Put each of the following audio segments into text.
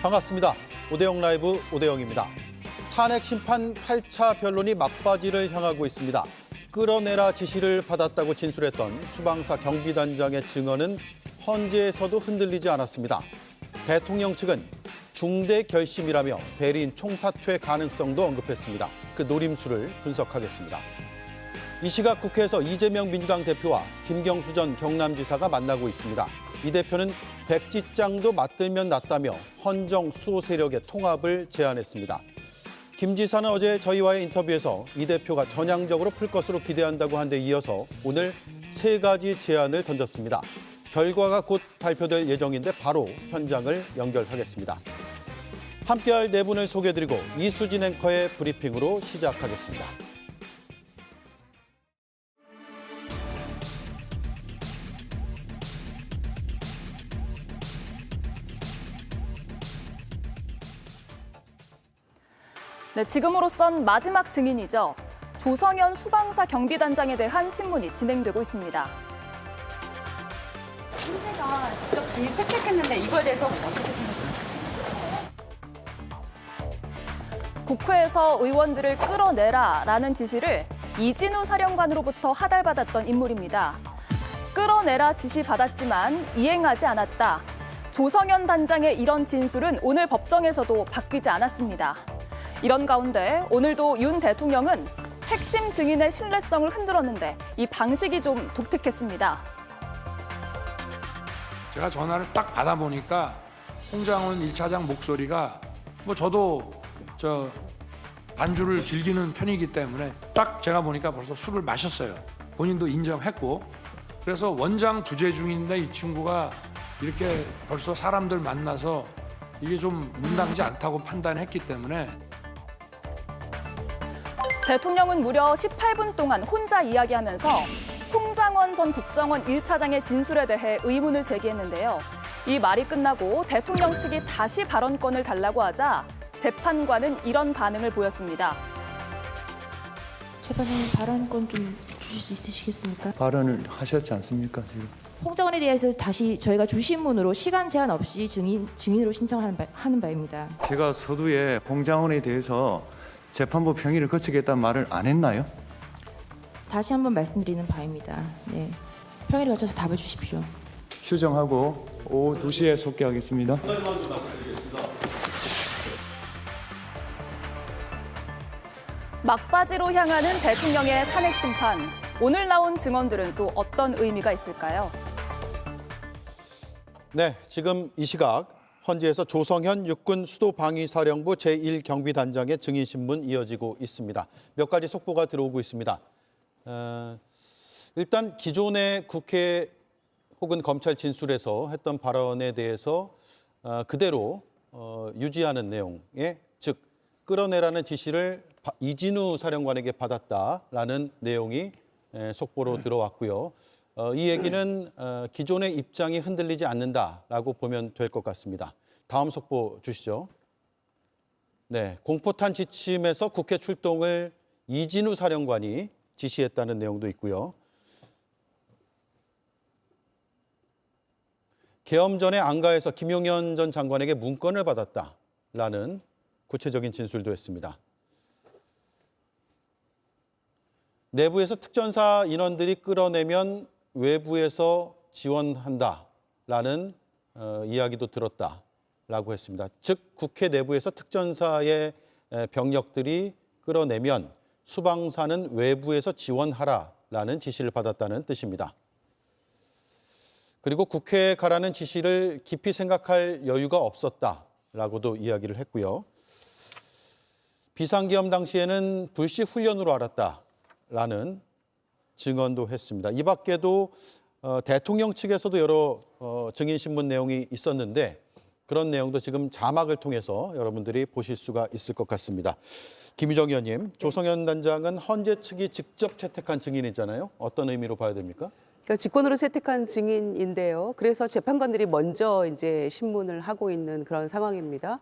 반갑습니다. 오대영 라이브 오대영입니다. 탄핵 심판 8차 변론이 막바지를 향하고 있습니다. 끌어내라 지시를 받았다고 진술했던 수방사 경비단장의 증언은 헌재에서도 흔들리지 않았습니다. 대통령 측은 중대 결심이라며 대리인 총사퇴 가능성도 언급했습니다. 그 노림수를 분석하겠습니다. 이 시각 국회에서 이재명 민주당 대표와 김경수 전 경남지사가 만나고 있습니다. 이 대표는 백지장도 맞들면 낫다며 헌정 수호 세력의 통합을 제안했습니다. 김 지사는 어제 저희와의 인터뷰에서 이 대표가 전향적으로 풀 것으로 기대한다고 한 데 이어서 오늘 3가지 제안을 던졌습니다. 결과가 곧 발표될 예정인데 바로 현장을 연결하겠습니다. 함께할 4분을 소개해드리고 이수진 앵커의 브리핑으로 시작하겠습니다. 네, 지금으로선 마지막 증인이죠. 조성현 수방사 경비단장에 대한 신문이 진행되고 있습니다. 헌재가 직접 증인 채택했는데 이거에 대해서 어떻게 생각하세요? 국회에서 의원들을 끌어내라라는 지시를 이진우 사령관으로부터 하달받았던 인물입니다. 끌어내라 지시 받았지만 이행하지 않았다. 조성현 단장의 이런 진술은 오늘 법정에서도 바뀌지 않았습니다. 이런 가운데 오늘도 윤 대통령은 핵심 증인의 신뢰성을 흔들었는데 이 방식이 좀 독특했습니다. 제가 전화를 딱 받아보니까 홍장원 1차장 목소리가 저도 반주를 즐기는 편이기 때문에 딱 제가 보니까 벌써 술을 마셨어요. 본인도 인정했고. 그래서 원장 부재 중인데 이 친구가 이렇게 벌써 사람들 만나서 이게 좀 문당지 않다고 판단했기 때문에 대통령은 무려 18분 동안 혼자 이야기하면서 홍장원 전 국정원 1차장의 진술에 대해 의문을 제기했는데요. 이 말이 끝나고 대통령 측이 다시 발언권을 달라고 하자 재판관은 이런 반응을 보였습니다. 재판장님 발언권 좀 주실 수 있으시겠습니까? 발언을 하셨지 않습니까, 지금? 홍장원에 대해서 다시 저희가 주신문으로 시간 제한 없이 증인으로 신청하는 바입니다. 제가 서두에 홍장원에 대해서 재판부 평의를 거치겠다는 말을 안 했나요? 다시 한번 말씀드리는 바입니다. 네, 평의를 거쳐서 답을 주십시오. 휴정하고 오후 2시에 속개하겠습니다. 막바지로 향하는 대통령의 탄핵 심판. 오늘 나온 증언들은 또 어떤 의미가 있을까요? 네, 지금 이 시각 헌재에서 조성현 육군 수도방위사령부 제1경비단장의 증인신문 이어지고 있습니다. 몇 가지 속보가 들어오고 있습니다. 일단 기존의 국회 혹은 검찰 진술에서 했던 발언에 대해서 그대로 유지하는 내용의, 즉 끌어내라는 지시를 이진우 사령관에게 받았다라는 내용이 속보로 들어왔고요. 이 얘기는 기존의 입장이 흔들리지 않는다라고 보면 될 것 같습니다. 다음 속보 주시죠. 네, 공포탄 지침에서 국회 출동을 이진우 사령관이 지시했다는 내용도 있고요. 계엄 전에 안가에서 김용현 전 장관에게 문건을 받았다라는 구체적인 진술도 했습니다. 내부에서 특전사 인원들이 끌어내면 외부에서 지원한다라는 이야기도 들었다라고 했습니다. 즉 국회 내부에서 특전사의 병력들이 끌어내면 수방사는 외부에서 지원하라라는 지시를 받았다는 뜻입니다. 그리고 국회에 가라는 지시를 깊이 생각할 여유가 없었다라고도 이야기를 했고요. 비상계엄 당시에는 불시 훈련으로 알았다라는 증언도 했습니다. 이 밖에도 대통령 측에서도 여러 증인신문 내용이 있었는데 그런 내용도 지금 자막을 통해서 여러분들이 보실 수가 있을 것 같습니다. 김유정 의원님, 조성현 단장은 헌재 측이 직접 채택한 증인이잖아요. 어떤 의미로 봐야 됩니까? 그러니까 직권으로 채택한 증인인데요. 그래서 재판관들이 먼저 이제 신문을 하고 있는 그런 상황입니다.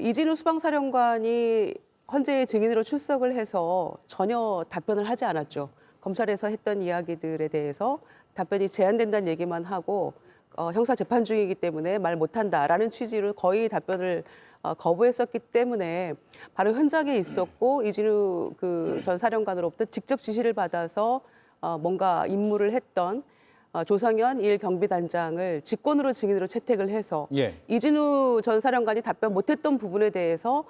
이진우 수방사령관이 헌재의 증인으로 출석을 해서 전혀 답변을 하지 않았죠. 검찰에서 했던 이야기들에 대해서 답변이 제한된다는 얘기만 하고 형사 재판 중이기 때문에 말 못한다라는 취지로 거의 답변을 거부했었기 때문에 바로 현장에 있었고 이진우 그 전 사령관으로부터 직접 지시를 받아서 뭔가 임무를 했던 조성현 1 경비단장을 직권으로 증인으로 채택을 해서 예. 이진우 전 사령관이 답변 못했던 부분에 대해서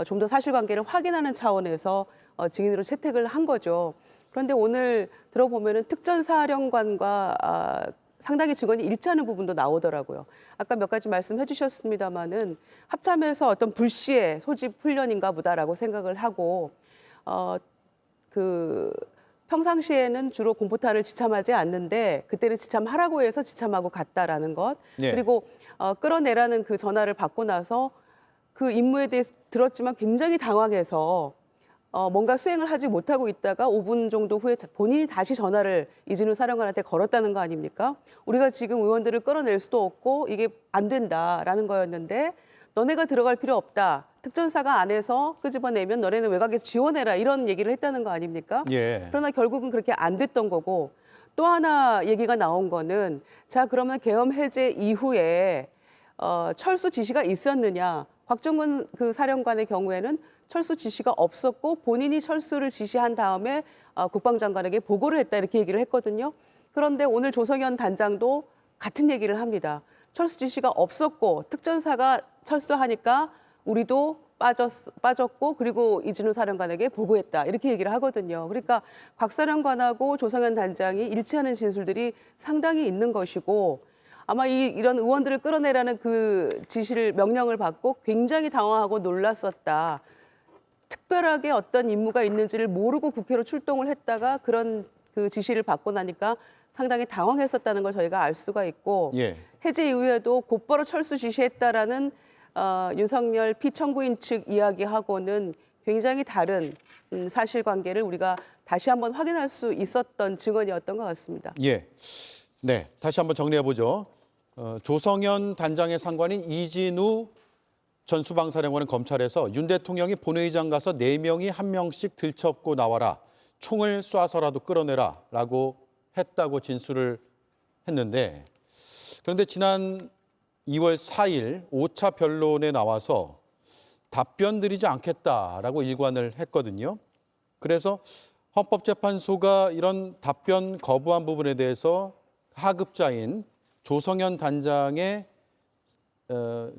좀 더 사실관계를 확인하는 차원에서 증인으로 채택을 한 거죠. 그런데 오늘 들어보면은 특전사령관과 상당히 증언이 일치하는 부분도 나오더라고요. 아까 몇 가지 말씀해 주셨습니다마는 합참에서 어떤 불시의 소집 훈련인가 보다라고 생각을 하고 평상시에는 주로 공포탄을 지참하지 않는데 그때는 지참하라고 해서 지참하고 갔다라는 것. 예. 그리고 끌어내라는 그 전화를 받고 나서 그 임무에 대해서 들었지만 굉장히 당황해서 뭔가 수행을 하지 못하고 있다가 5분 정도 후에 본인이 다시 전화를 이진우 사령관한테 걸었다는 거 아닙니까? 우리가 지금 의원들을 끌어낼 수도 없고 이게 안 된다라는 거였는데 너네가 들어갈 필요 없다. 특전사가 안에서 끄집어내면 너네는 외곽에서 지원해라. 이런 얘기를 했다는 거 아닙니까? 예. 그러나 결국은 그렇게 안 됐던 거고 또 하나 얘기가 나온 거는 자 그러면 계엄 해제 이후에 철수 지시가 있었느냐. 곽정근 그 사령관의 경우에는 철수 지시가 없었고 본인이 철수를 지시한 다음에 국방장관에게 보고를 했다 이렇게 얘기를 했거든요. 그런데 오늘 조성현 단장도 같은 얘기를 합니다. 철수 지시가 없었고 특전사가 철수하니까 우리도 빠졌고 그리고 이진우 사령관에게 보고했다 이렇게 얘기를 하거든요. 그러니까 곽 사령관하고 조성현 단장이 일치하는 진술들이 상당히 있는 것이고 아마 이런 의원들을 끌어내라는 그 지시를 명령을 받고 굉장히 당황하고 놀랐었다. 특별하게 어떤 임무가 있는지를 모르고 국회로 출동을 했다가 그런 그 지시를 받고 나니까 상당히 당황했었다는 걸 저희가 알 수가 있고 예. 해제 이후에도 곧바로 철수 지시했다라는 윤석열 피청구인 측 이야기하고는 굉장히 다른 사실관계를 우리가 다시 한번 확인할 수 있었던 증언이었던 것 같습니다. 예. 네, 다시 한번 정리해 보죠. 조성현 단장의 상관인 이진우 전 수방사령관은 검찰에서 윤 대통령이 본회의장 가서 4명이 1명씩 들쳐업고 나와라. 총을 쏴서라도 끌어내라라고 했다고 진술을 했는데 그런데 지난 2월 4일 5차 변론에 나와서 답변 드리지 않겠다라고 일관을 했거든요. 그래서 헌법재판소가 이런 답변 거부한 부분에 대해서 하급자인 조성현 단장의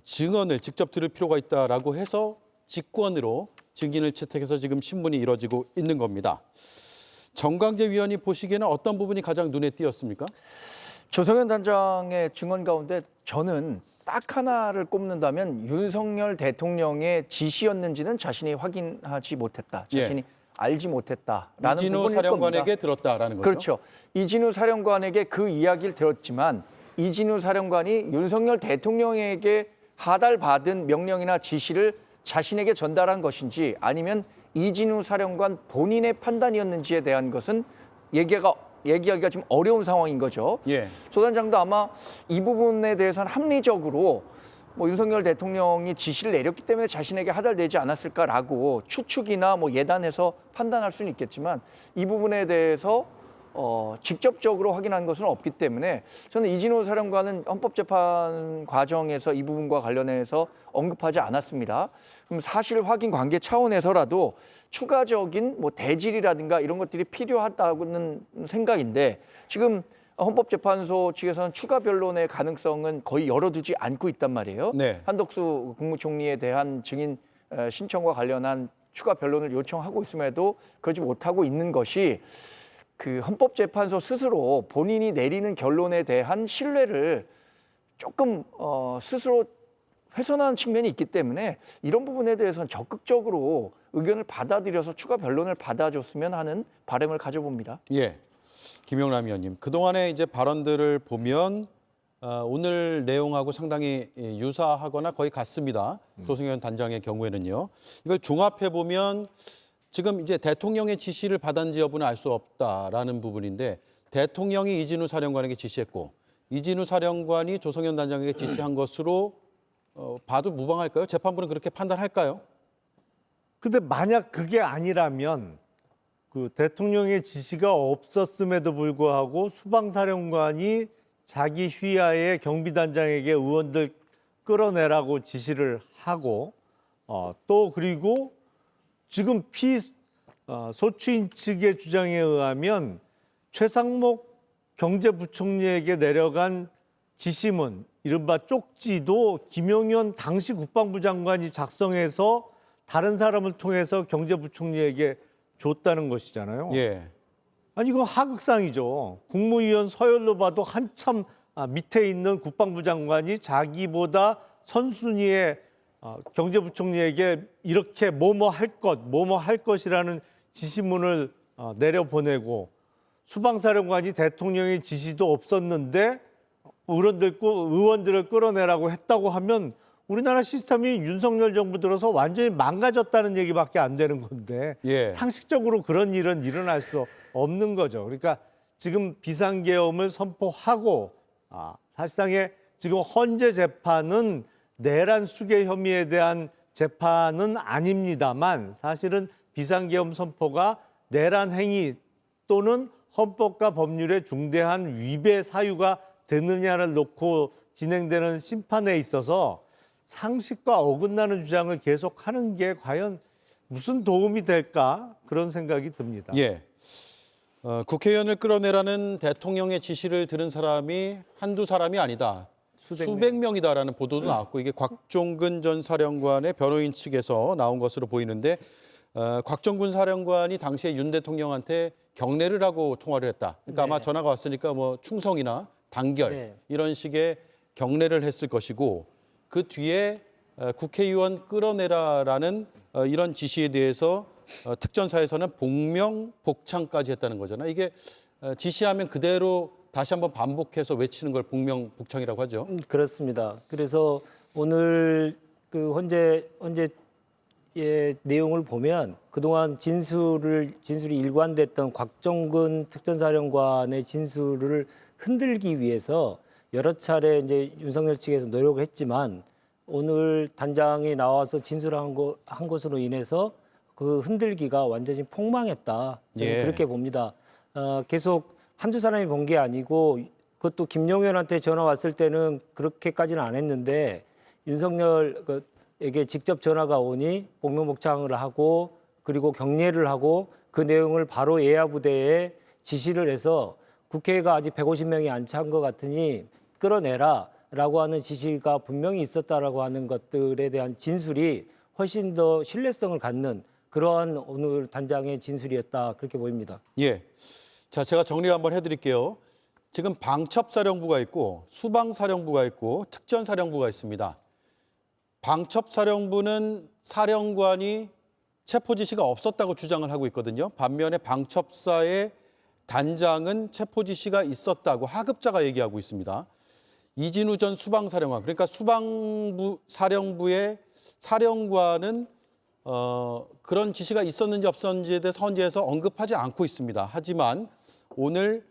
증언을 직접 들을 필요가 있다라고 해서 직권으로 증인을 채택해서 지금 신문이 이뤄지고 있는 겁니다. 정강재 위원이 보시기에는 어떤 부분이 가장 눈에 띄었습니까? 조성현 단장의 증언 가운데 저는 딱 하나를 꼽는다면 윤석열 대통령의 지시였는지는 자신이 확인하지 못했다. 자신이 알지 못했다라는 이진우 부분일 사령관에게 겁니다. 들었다라는 거죠. 그렇죠. 이진우 사령관에게 그 이야기를 들었지만 이진우 사령관이 윤석열 대통령에게 하달받은 명령이나 지시를 자신에게 전달한 것인지 아니면 이진우 사령관 본인의 판단이었는지에 대한 것은 얘기하기가 좀 어려운 상황인 거죠. 예. 조 단장도 아마 이 부분에 대해서는 합리적으로 윤석열 대통령이 지시를 내렸기 때문에 자신에게 하달되지 않았을까라고 추측이나 예단해서 판단할 수는 있겠지만 이 부분에 대해서 직접적으로 확인한 것은 없기 때문에 저는 이진우 사령관은 헌법재판 과정에서 이 부분과 관련해서 언급하지 않았습니다. 그럼 사실 확인 관계 차원에서라도 추가적인 대질이라든가 이런 것들이 필요하다는 생각인데 지금 헌법재판소 측에서는 추가 변론의 가능성은 거의 열어두지 않고 있단 말이에요. 네. 한덕수 국무총리에 대한 증인 신청과 관련한 추가 변론을 요청하고 있음에도 그러지 못하고 있는 것이 그 헌법재판소 스스로 본인이 내리는 결론에 대한 신뢰를 조금 스스로 훼손하는 측면이 있기 때문에 이런 부분에 대해서는 적극적으로 의견을 받아들여서 추가 변론을 받아줬으면 하는 바람을 가져봅니다. 예. 김영남 의원님, 그동안의 이제 발언들을 보면 오늘 내용하고 상당히 유사하거나 거의 같습니다. 조성현 단장의 경우에는요. 이걸 종합해 보면 지금 이제 대통령의 지시를 받았는지 여부는 알 수 없다라는 부분인데 대통령이 이진우 사령관에게 지시했고 이진우 사령관이 조성현 단장에게 지시한 것으로 봐도 무방할까요? 재판부는 그렇게 판단할까요? 근데 만약 그게 아니라면 그 대통령의 지시가 없었음에도 불구하고 수방사령관이 자기 휘하의 경비단장에게 의원들 끌어내라고 지시를 하고 또 그리고 지금 소추인 측의 주장에 의하면 최상목 경제부총리에게 내려간 지시문, 이른바 쪽지도 김용현 당시 국방부 장관이 작성해서 다른 사람을 통해서 경제부총리에게 줬다는 것이잖아요. 예. 아니 이거 하극상이죠. 국무위원 서열로 봐도 한참 밑에 있는 국방부 장관이 자기보다 선순위의 경제부총리에게 이렇게 뭐뭐 할 것이라는 지시문을 내려보내고 수방사령관이 대통령의 지시도 없었는데 의원들을 끌어내라고 했다고 하면 우리나라 시스템이 윤석열 정부 들어서 완전히 망가졌다는 얘기밖에 안 되는 건데 예. 상식적으로 그런 일은 일어날 수 없는 거죠. 그러니까 지금 비상계엄을 선포하고 사실상의 지금 헌재 재판은 내란 수괴 혐의에 대한 재판은 아닙니다만 사실은 비상계엄 선포가 내란 행위 또는 헌법과 법률의 중대한 위배 사유가 되느냐를 놓고 진행되는 심판에 있어서 상식과 어긋나는 주장을 계속하는 게 과연 무슨 도움이 될까 그런 생각이 듭니다. 예. 국회의원을 끌어내라는 대통령의 지시를 들은 사람이 한두 사람이 아니다. 수백 명이다라는 보도도 나왔고 이게 곽종근 전 사령관의 변호인 측에서 나온 것으로 보이는데 곽종근 사령관이 당시에 윤 대통령한테 경례를 하고 통화를 했다. 그러니까 아마 전화가 왔으니까 뭐 충성이나 단결 이런 식의 경례를 했을 것이고 그 뒤에 국회의원 끌어내라라는 이런 지시에 대해서 특전사에서는 복명 복창까지 했다는 거잖아요. 이게 지시하면 그대로 다시 한번 반복해서 외치는 걸 복명 복창이라고 하죠. 그렇습니다. 그래서 오늘 그 헌재의 내용을 보면 그동안 진술이 일관됐던 곽종근 특전사령관의 진술을 흔들기 위해서 여러 차례 이제 윤석열 측에서 노력을 했지만 오늘 단장이 나와서 진술한 것으로 인해서 그 흔들기가 완전히 폭망했다. 저는 예. 그렇게 봅니다. 계속 한두 사람이 본 게 아니고 그것도 김용현한테 전화 왔을 때는 그렇게까지는 안 했는데 윤석열에게 직접 전화가 오니 복명복창을 하고 그리고 경례를 하고 그 내용을 바로 예하부대에 지시를 해서 국회가 아직 150명이 안 찬 것 같으니 끌어내라라고 하는 지시가 분명히 있었다라고 하는 것들에 대한 진술이 훨씬 더 신뢰성을 갖는 그러한 오늘 단장의 진술이었다 그렇게 보입니다. 예. 자, 제가 정리를 한번 해드릴게요. 지금 방첩사령부가 있고 수방사령부가 있고 특전사령부가 있습니다. 방첩사령부는 사령관이 체포 지시가 없었다고 주장을 하고 있거든요. 반면에 방첩사의 단장은 체포 지시가 있었다고 하급자가 얘기하고 있습니다. 이진우 전 수방사령관, 그러니까 수방사령부의 사령관은 그런 지시가 있었는지 없었는지에 대해서 헌재에서 언급하지 않고 있습니다. 하지만 오늘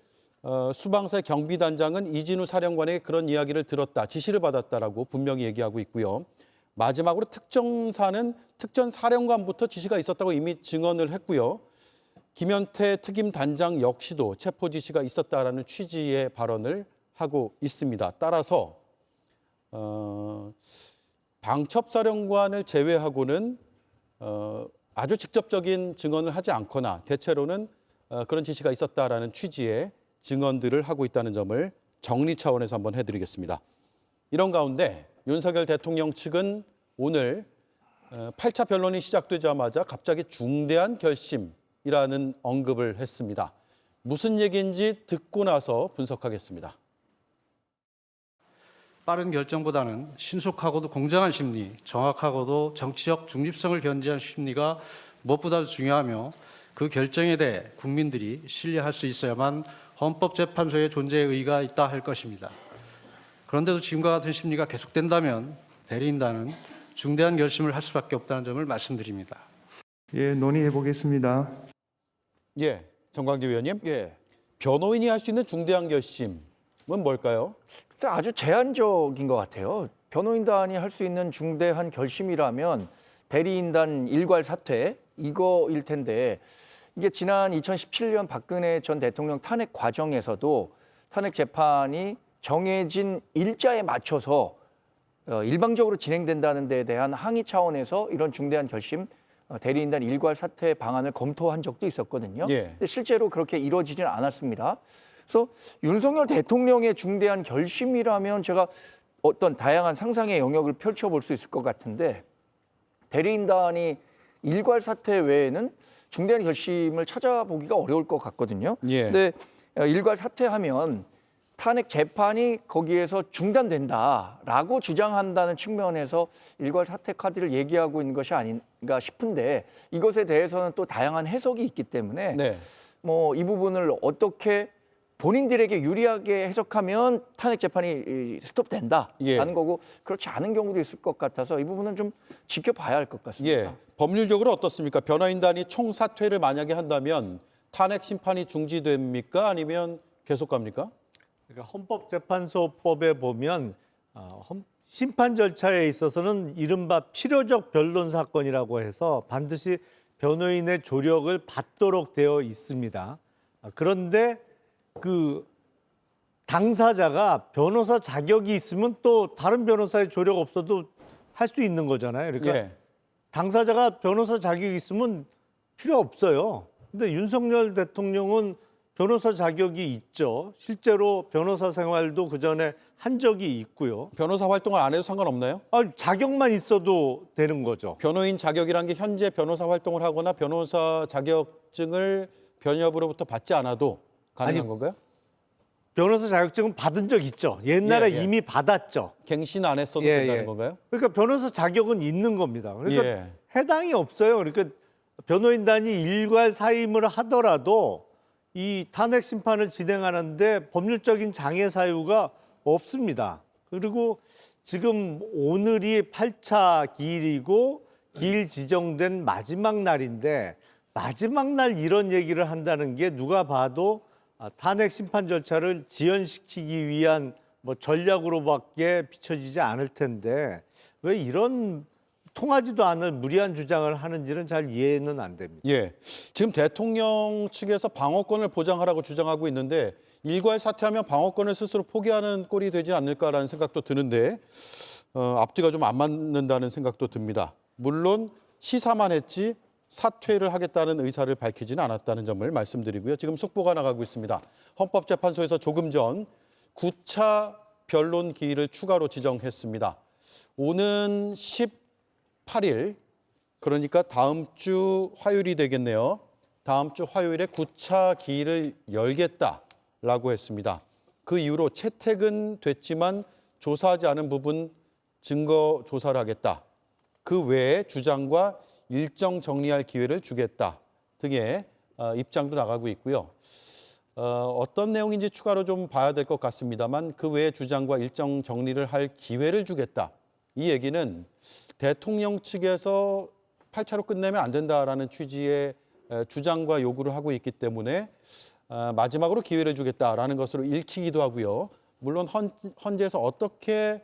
수방사의 경비단장은 이진우 사령관에게 그런 이야기를 들었다, 지시를 받았다라고 분명히 얘기하고 있고요. 마지막으로 특정사는 특전사령관부터 지시가 있었다고 이미 증언을 했고요. 김현태 특임단장 역시도 체포 지시가 있었다라는 취지의 발언을 하고 있습니다. 따라서 방첩사령관을 제외하고는 아주 직접적인 증언을 하지 않거나 대체로는 그런 지시가 있었다라는 취지의 증언들을 하고 있다는 점을 정리 차원에서 한번 해드리겠습니다. 이런 가운데 윤석열 대통령 측은 오늘 8차 변론이 시작되자마자 갑자기 중대한 결심이라는 언급을 했습니다. 무슨 얘기인지 듣고 나서 분석하겠습니다. 빠른 결정보다는 신속하고도 공정한 심리, 정확하고도 정치적 중립성을 견지한 심리가 무엇보다도 중요하며 그 결정에 대해 국민들이 신뢰할 수 있어야만 헌법재판소의 존재에 의의가 있다 할 것입니다. 그런데도 지금과 같은 심리가 계속된다면 대리인단은 중대한 결심을 할 수밖에 없다는 점을 말씀드립니다. 예, 논의해 보겠습니다. 예, 정광재 위원님. 예. 변호인이 할 수 있는 중대한 결심은 뭘까요? 아주 제한적인 것 같아요. 변호인단이 할 수 있는 중대한 결심이라면 대리인단 일괄 사퇴 이거일 텐데 이게 지난 2017년 박근혜 전 대통령 탄핵 과정에서도 탄핵 재판이 정해진 일자에 맞춰서 일방적으로 진행된다는 데에 대한 항의 차원에서 이런 중대한 결심, 대리인단 일괄 사퇴 방안을 검토한 적도 있었거든요. 예. 근데 실제로 그렇게 이루어지지는 않았습니다. 그래서 윤석열 대통령의 중대한 결심이라면 제가 어떤 다양한 상상의 영역을 펼쳐볼 수 있을 것 같은데 대리인단이 일괄 사퇴 외에는 중대한 결심을 찾아보기가 어려울 것 같거든요. 예. 근데 일괄 사퇴하면 탄핵 재판이 거기에서 중단된다라고 주장한다는 측면에서 일괄 사퇴 카드를 얘기하고 있는 것이 아닌가 싶은데 이것에 대해서는 또 다양한 해석이 있기 때문에 네. 뭐 이 부분을 어떻게 본인들에게 유리하게 해석하면 탄핵 재판이 스톱된다라는 예. 거고 그렇지 않은 경우도 있을 것 같아서 이 부분은 좀 지켜봐야 할 것 같습니다. 예. 법률적으로 어떻습니까? 변호인단이 총사퇴를 만약에 한다면 탄핵 심판이 중지됩니까? 아니면 계속 갑니까? 그러니까 헌법재판소법에 보면 심판 절차에 있어서는 이른바 필요적 변론 사건이라고 해서 반드시 변호인의 조력을 받도록 되어 있습니다. 그런데 그 당사자가 변호사 자격이 있으면 또 다른 변호사의 조력 없어도 할 수 있는 거잖아요. 그러니까 예. 당사자가 변호사 자격이 있으면 필요 없어요. 근데 윤석열 대통령은 변호사 자격이 있죠. 실제로 변호사 생활도 그전에 한 적이 있고요. 변호사 활동을 안 해도 상관없나요? 자격만 있어도 되는 거죠. 변호인 자격이란 게 현재 변호사 활동을 하거나 변호사 자격증을 변협으로부터 받지 않아도 가능한 아니, 건가요? 변호사 자격증은 받은 적 있죠. 옛날에 예, 예. 이미 받았죠. 갱신 안 했어도 예, 된다는 예. 건가요? 그러니까 변호사 자격은 있는 겁니다. 그러니까 예. 해당이 없어요. 그러니까 변호인단이 일괄 사임을 하더라도 이 탄핵 심판을 진행하는데 법률적인 장애 사유가 없습니다. 그리고 지금 오늘이 8차 기일이고 기일 지정된 마지막 날인데 마지막 날 이런 얘기를 한다는 게 누가 봐도 탄핵 심판 절차를 지연시키기 위한 뭐 전략으로밖에 비춰지지 않을 텐데 왜 이런 통하지도 않을 무리한 주장을 하는지는 잘 이해는 안 됩니다. 예. 지금 대통령 측에서 방어권을 보장하라고 주장하고 있는데 일괄 사퇴하면 방어권을 스스로 포기하는 꼴이 되지 않을까라는 생각도 드는데 앞뒤가 좀 안 맞는다는 생각도 듭니다. 물론 시사만 했지 사퇴를 하겠다는 의사를 밝히지는 않았다는 점을 말씀드리고요. 지금 속보가 나가고 있습니다. 헌법재판소에서 조금 전 9차 변론 기일을 추가로 지정했습니다. 오는 18일, 그러니까 다음 주 화요일이 되겠네요. 다음 주 화요일에 9차 기일을 열겠다라고 했습니다. 그 이후로 채택은 됐지만 조사하지 않은 부분 증거 조사를 하겠다. 그 외에 주장과 일정 정리할 기회를 주겠다 등의 입장도 나가고 있고요. 어떤 내용인지 추가로 좀 봐야 될 것 같습니다만 그 외에 주장과 일정 정리를 할 기회를 주겠다. 이 얘기는 대통령 측에서 8차로 끝내면 안 된다라는 취지의 주장과 요구를 하고 있기 때문에 마지막으로 기회를 주겠다라는 것으로 읽히기도 하고요. 물론 헌재에서 어떻게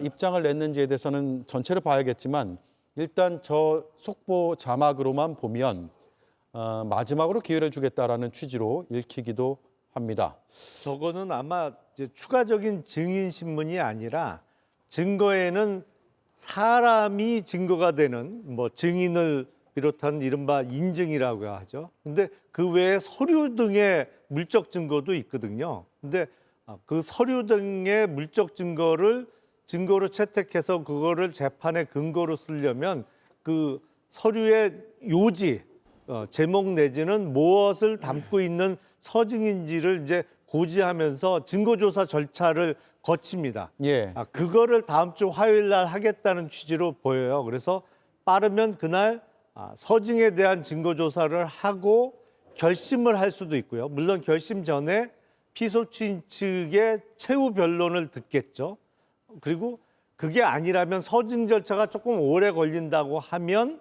입장을 냈는지에 대해서는 전체를 봐야겠지만 일단 저 속보 자막으로만 보면 마지막으로 기회를 주겠다라는 취지로 읽히기도 합니다. 저거는 아마 이제 추가적인 증인 신문이 아니라 증거에는 사람이 증거가 되는 뭐 증인을 비롯한 이른바 인증이라고 하죠. 근데 그 외에 서류 등의 물적 증거도 있거든요. 근데 그 서류 등의 물적 증거로 채택해서 그거를 재판의 근거로 쓰려면 그 서류의 요지, 제목 내지는 무엇을 담고 있는 서증인지를 이제 고지하면서 증거조사 절차를 거칩니다. 예. 그거를 다음 주 화요일 날 하겠다는 취지로 보여요. 그래서 빠르면 그날 서증에 대한 증거조사를 하고 결심을 할 수도 있고요. 물론 결심 전에 피소추인 측의 최후 변론을 듣겠죠. 그리고 그게 아니라면 서증 절차가 조금 오래 걸린다고 하면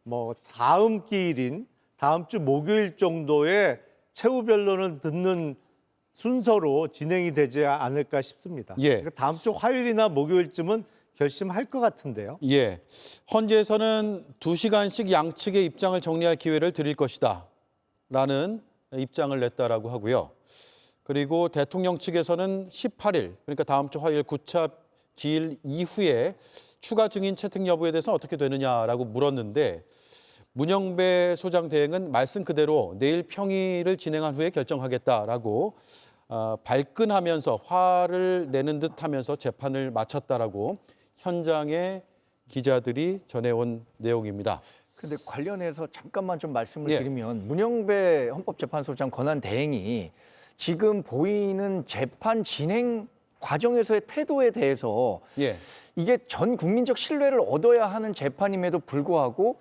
뭐 다음 기일인 다음 주 목요일 정도에 최후 변론을 듣는 순서로 진행이 되지 않을까 싶습니다. 예. 그러니까 다음 주 화요일이나 목요일쯤은 결심할 것 같은데요. 예. 헌재에서는 2시간씩 양측의 입장을 정리할 기회를 드릴 것이다 라는 입장을 냈다라고 하고요. 그리고 대통령 측에서는 18일, 그러니까 다음 주 화요일 구차 기일 이후에 추가 증인 채택 여부에 대해서 어떻게 되느냐라고 물었는데 문영배 소장 대행은 말씀 그대로 내일 평의를 진행한 후에 결정하겠다라고 발끈하면서 화를 내는 듯하면서 재판을 마쳤다라고 현장에 기자들이 전해온 내용입니다. 근데 관련해서 잠깐만 좀 말씀을 예. 드리면 문영배 헌법재판소장 권한 대행이 지금 보이는 재판 진행 과정에서의 태도에 대해서 예. 이게 전 국민적 신뢰를 얻어야 하는 재판임에도 불구하고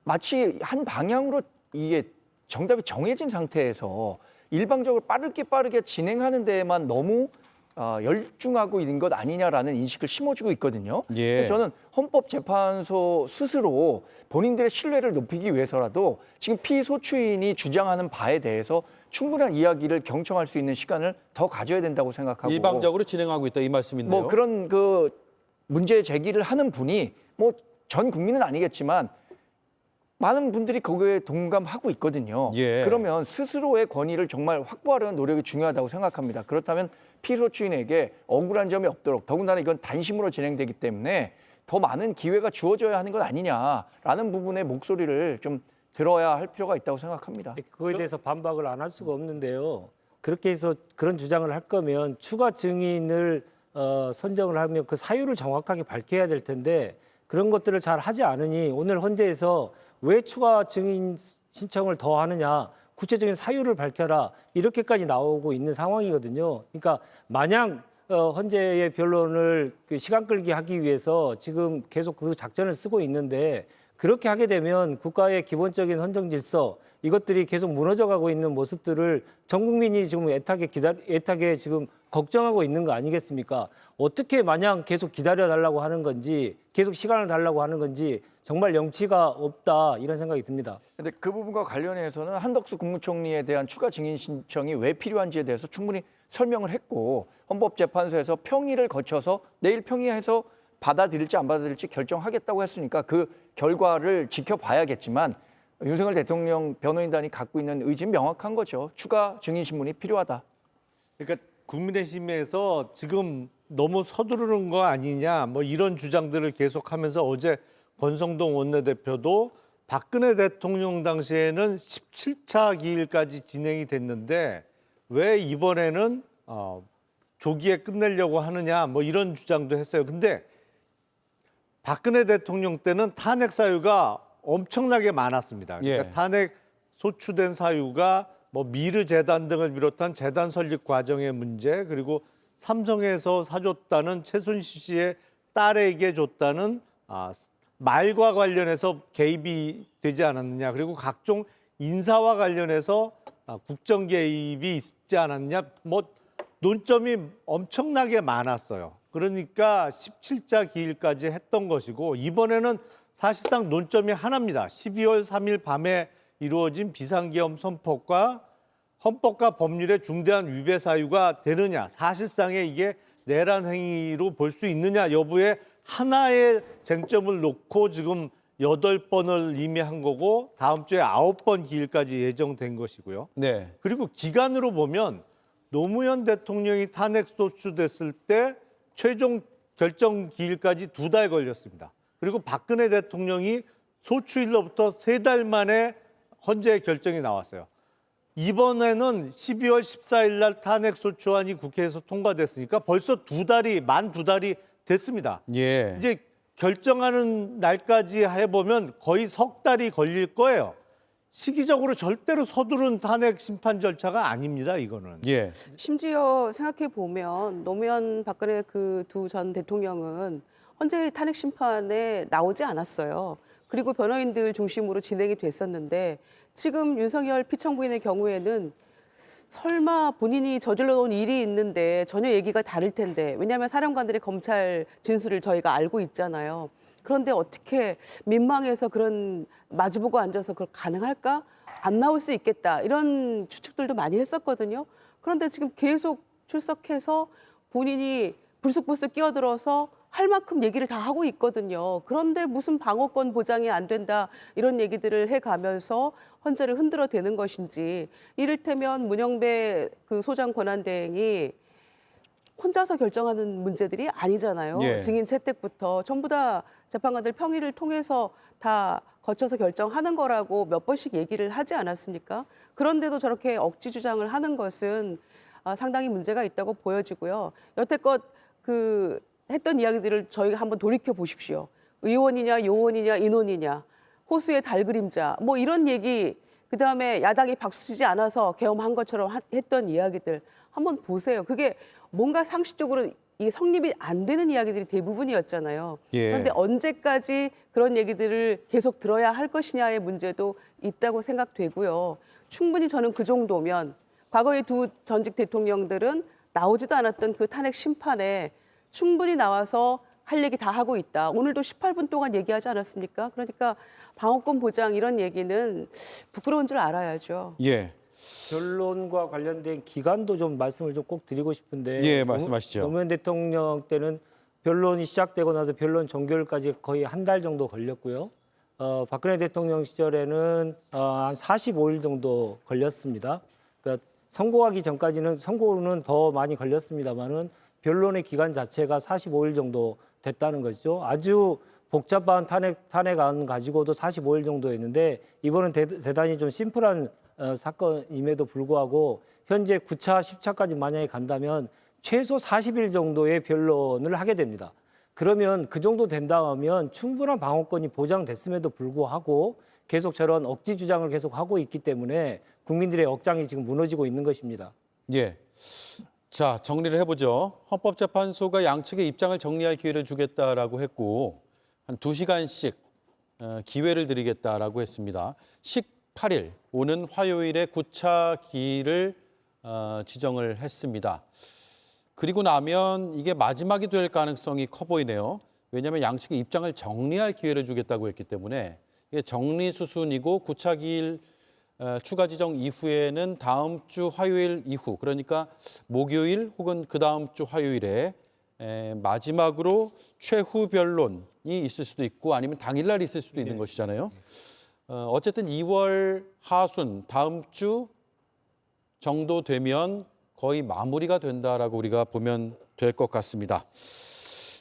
마치 한 방향으로 이게 정답이 정해진 상태에서 일방적으로 빠르게 진행하는 데에만 너무 열중하고 있는 것 아니냐라는 인식을 심어주고 있거든요. 예. 저는 헌법재판소 스스로 본인들의 신뢰를 높이기 위해서라도 지금 피소추인이 주장하는 바에 대해서 충분한 이야기를 경청할 수 있는 시간을 더 가져야 된다고 생각하고 일방적으로 진행하고 있다 이 말씀인데요. 뭐 그런 그 문제 제기를 하는 분이 뭐 전 국민은 아니겠지만 많은 분들이 거기에 동감하고 있거든요. 예. 그러면 스스로의 권위를 정말 확보하려는 노력이 중요하다고 생각합니다. 그렇다면 피소추인에게 억울한 점이 없도록 더군다나 이건 단심으로 진행되기 때문에 더 많은 기회가 주어져야 하는 것 아니냐라는 부분의 목소리를 좀 들어야 할 필요가 있다고 생각합니다. 그거에 대해서 반박을 안 할 수가 없는데요. 그렇게 해서 그런 주장을 할 거면 추가 증인을 선정을 하면 그 사유를 정확하게 밝혀야 될 텐데 그런 것들을 잘 하지 않으니 오늘 헌재에서 왜 추가 증인 신청을 더 하느냐, 구체적인 사유를 밝혀라 이렇게까지 나오고 있는 상황이거든요. 그러니까 마냥 헌재의 변론을 시간 끌기 하기 위해서 지금 계속 그 작전을 쓰고 있는데 그렇게 하게 되면 국가의 기본적인 헌정 질서 이것들이 계속 무너져가고 있는 모습들을 전 국민이 지금 애타게 지금 걱정하고 있는 거 아니겠습니까? 어떻게 마냥 계속 기다려달라고 하는 건지 계속 시간을 달라고 하는 건지 정말 염치가 없다 이런 생각이 듭니다. 근데 그 부분과 관련해서는 한덕수 국무총리에 대한 추가 증인 신청이 왜 필요한지에 대해서 충분히 설명을 했고 헌법재판소에서 평의를 거쳐서 내일 평의해서 받아들일지 안 받아들일지 결정하겠다고 했으니까 그 결과를 지켜봐야겠지만 윤석열 대통령 변호인단이 갖고 있는 의지는 명확한 거죠. 추가 증인 신문이 필요하다. 그러니까 국민의힘에서 지금 너무 서두르는 거 아니냐 뭐 이런 주장들을 계속하면서 어제 권성동 원내대표도 박근혜 대통령 당시에는 17차 기일까지 진행이 됐는데 왜 이번에는 조기에 끝내려고 하느냐 뭐 이런 주장도 했어요. 근데 박근혜 대통령 때는 탄핵 사유가 엄청나게 많았습니다. 그러니까 예. 탄핵 소추된 사유가 뭐 미르 재단 등을 비롯한 재단 설립 과정의 문제, 그리고 삼성에서 사줬다는 최순실 씨의 딸에게 줬다는 말과 관련해서 개입이 되지 않았느냐, 그리고 각종 인사와 관련해서 국정 개입이 있지 않았느냐, 뭐 논점이 엄청나게 많았어요. 그러니까 17자 기일까지 했던 것이고 이번에는 사실상 논점이 하나입니다. 12월 3일 밤에 이루어진 비상계엄 선포가 헌법과 법률의 중대한 위배 사유가 되느냐, 사실상의 이게 내란 행위로 볼 수 있느냐 여부에 하나의 쟁점을 놓고 지금 8번을 이미 한 거고 다음 주에 9번 기일까지 예정된 것이고요. 네. 그리고 기간으로 보면 노무현 대통령이 탄핵 소추됐을 때 최종 결정 기일까지 2달 걸렸습니다. 그리고 박근혜 대통령이 소추일로부터 3달 만에 헌재 결정이 나왔어요. 이번에는 12월 14일 날 탄핵 소추안이 국회에서 통과됐으니까 벌써 만 2달이 됐습니다. 예. 이제 결정하는 날까지 해보면 거의 석 달이 걸릴 거예요. 시기적으로 절대로 서두른 탄핵 심판 절차가 아닙니다, 이거는. 예. 심지어 생각해 보면 노무현 박근혜 그 두 전 대통령은 헌재 탄핵 심판에 나오지 않았어요. 그리고 변호인들 중심으로 진행이 됐었는데 지금 윤석열 피청구인의 경우에는 설마 본인이 저질러 놓은 일이 있는데 전혀 얘기가 다를 텐데, 왜냐하면 사령관들의 검찰 진술을 저희가 알고 있잖아요. 그런데 어떻게 민망해서 그런 마주보고 앉아서 그걸 가능할까? 안 나올 수 있겠다. 이런 추측들도 많이 했었거든요. 그런데 지금 계속 출석해서 본인이 불쑥불쑥 끼어들어서 할 만큼 얘기를 다 하고 있거든요. 그런데 무슨 방어권 보장이 안 된다 이런 얘기들을 해가면서 헌재를 흔들어 대는 것인지, 이를테면 문영배 그 소장 권한대행이 혼자서 결정하는 문제들이 아니잖아요. 예. 증인 채택부터 전부 다 재판관들 평의를 통해서 다 거쳐서 결정하는 거라고 몇 번씩 얘기를 하지 않았습니까? 그런데도 저렇게 억지 주장을 하는 것은 상당히 문제가 있다고 보여지고요. 여태껏 그 했던 이야기들을 저희가 한번 돌이켜 보십시오. 의원이냐 요원이냐 인원이냐, 호수의 달 그림자, 뭐 이런 얘기, 그다음에 야당이 박수치지 않아서 계엄한 것처럼 했던 이야기들 한번 보세요. 그게 뭔가 상식적으로 이게 성립이 안 되는 이야기들이 대부분이었잖아요. 예. 그런데 언제까지 그런 얘기들을 계속 들어야 할 것이냐의 문제도 있다고 생각되고요. 충분히 저는 그 정도면 과거의 두 전직 대통령들은 나오지도 않았던 그 탄핵 심판에 충분히 나와서 할 얘기 다 하고 있다. 오늘도 18분 동안 얘기하지 않았습니까? 그러니까 방어권 보장 이런 얘기는 부끄러운 줄 알아야죠. 예. 변론과 관련된 기간도 좀 말씀을 좀 꼭 드리고 싶은데, 예, 말씀하시죠. 노무현 대통령 때는 변론이 시작되고 나서 변론 종결까지 거의 한 달 정도 걸렸고요. 박근혜 대통령 시절에는 한 45일 정도 걸렸습니다. 그러니까 선고하기 전까지는, 선고는 더 많이 걸렸습니다만은 변론의 기간 자체가 45일 정도 됐다는 것이죠. 아주 복잡한 탄핵안 가지고도 45일 정도였는데, 이번은 대단히 좀 심플한 사건임에도 불구하고 현재 9차, 10차까지 만약에 간다면 최소 40일 정도의 변론을 하게 됩니다. 그러면 그 정도 된다면 충분한 방어권이 보장됐음에도 불구하고 계속 저런 억지 주장을 계속 하고 있기 때문에 국민들의 억장이 지금 무너지고 있는 것입니다. 예. 자, 정리를 해보죠. 헌법재판소가 양측의 입장을 정리할 기회를 주겠다라고 했고, 한 2시간씩 기회를 드리겠다라고 했습니다. 18일, 오는 화요일에 9차 기일을 지정을 했습니다. 그리고 나면 이게 마지막이 될 가능성이 커 보이네요. 왜냐하면 양측의 입장을 정리할 기회를 주겠다고 했기 때문에 이게 정리 수순이고, 9차 기일 추가 지정 이후에는 다음 주 화요일 이후, 그러니까 목요일 혹은 그 다음 주 화요일에 마지막으로 최후 변론이 있을 수도 있고 아니면 당일날 있을 수도 있는 것이잖아요. 어쨌든 2월 하순 다음 주 정도 되면 거의 마무리가 된다라고 우리가 보면 될 것 같습니다.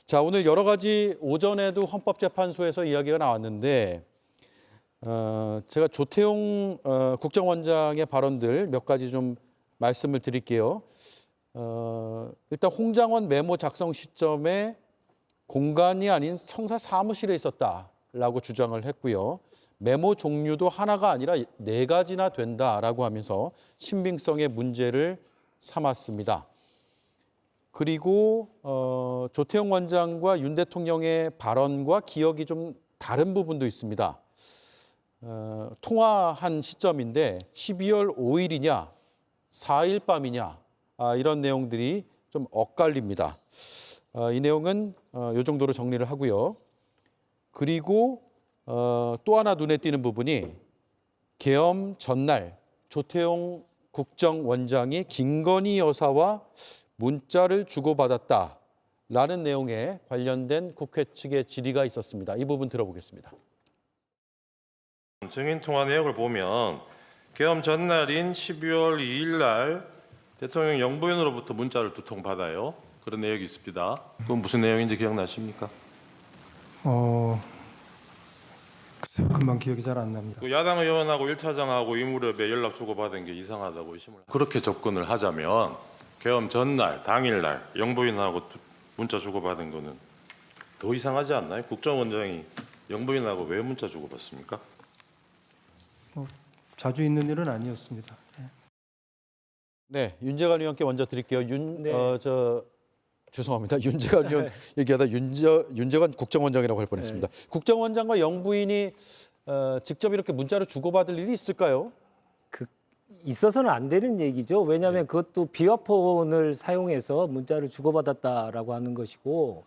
자, 오늘 여러 가지 오전에도 헌법재판소에서 이야기가 나왔는데, 제가 조태용 국정원장의 발언들 몇 가지 좀 말씀을 드릴게요. 일단 홍장원 메모 작성 시점에 공간이 아닌 청사 사무실에 있었다라고 주장을 했고요. 메모 종류도 하나가 아니라 4가지나 된다라고 하면서 신빙성의 문제를 삼았습니다. 그리고 조태용 원장과 윤 대통령의 발언과 기억이 좀 다른 부분도 있습니다. 통화한 시점인데 12월 5일이냐 4일 밤이냐 이런 내용들이 좀 엇갈립니다. 이 내용은 이 정도로 정리를 하고요. 그리고 또 하나 눈에 띄는 부분이 계엄 전날 조태용 국정원장이 김건희 여사와 문자를 주고받았다라는 내용에 관련된 국회 측의 질의가 있었습니다. 이 부분 들어보겠습니다. 증인 통화 내역을 보면 계엄 전날인 12월 2일 날 대통령 영부인으로부터 문자를 2통 받아요. 그런 내역이 있습니다. 그건 무슨 내용인지 기억나십니까? 금방 기억이 잘 안 납니다. 그 야당 의원하고 1차장하고 이 무렵에 연락 주고받은 게 이상하다고 의심을. 그렇게 접근을 하자면 계엄 전날, 당일날 영부인하고 문자 주고받은 거는 더 이상하지 않나요? 국정원장이 영부인하고 왜 문자 주고받습니까? 자주 있는 일은 아니었습니다. 네, 윤재관 의원께 먼저 드릴게요. 네. 죄송합니다. 윤재관 의원 얘기하다 윤재관 국정원장이라고 할 뻔했습니다. 국정원장과 영부인이 직접 이렇게 문자로 주고받을 일이 있을까요? 있어서는 안 되는 얘기죠. 왜냐하면 그것도 비화폰을 사용해서 문자를 주고받았다라고 하는 것이고,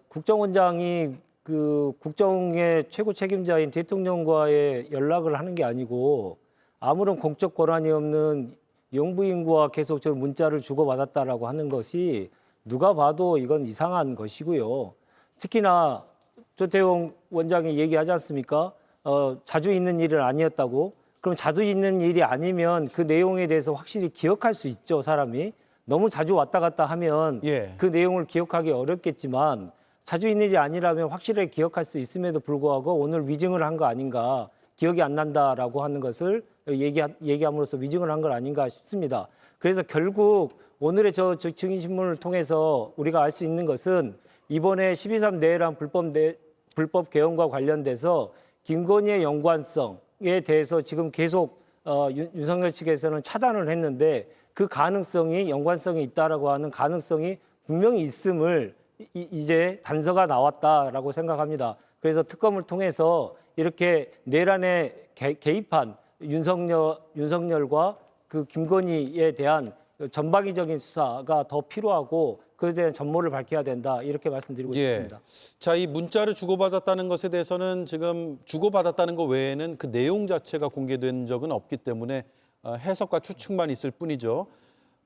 국정원장이 그 국정의 최고 책임자인 대통령과의 연락을 하는 게 아니고 아무런 공적 권한이 없는 영부인과 계속 저 문자를 주고받았다라고 하는 것이 누가 봐도 이건 이상한 것이고요. 특히나 조태용 원장이 얘기하지 않습니까? 자주 있는 일은 아니었다고. 그럼 자주 있는 일이 아니면 그 내용에 대해서 확실히 기억할 수 있죠, 사람이. 너무 자주 왔다 갔다 하면 예. 그 내용을 기억하기 어렵겠지만 자주 있는 일이 아니라면 확실하게 기억할 수 있음에도 불구하고 오늘 위증을 한 거 아닌가, 기억이 안 난다라고 하는 것을 얘기함으로써 위증을 한 건 아닌가 싶습니다. 그래서 결국 오늘의 저 증인신문을 통해서 우리가 알 수 있는 것은 이번에 12.3 내란 불법 개헌과 관련돼서 김건희의 연관성에 대해서 지금 계속 윤석열 측에서는 차단을 했는데 그 가능성이 연관성이 있다라고 하는 가능성이 분명히 있음을 이제 단서가 나왔다라고 생각합니다. 그래서 특검을 통해서 이렇게 내란에 개입한 윤석열과 그 김건희에 대한 전방위적인 수사가 더 필요하고 그에 대한 전모를 밝혀야 된다 이렇게 말씀드리고 싶습니다. 자, 이 문자를 주고받았다는 것에 대해서는 지금 주고받았다는 것 외에는 그 내용 자체가 공개된 적은 없기 때문에 해석과 추측만 있을 뿐이죠.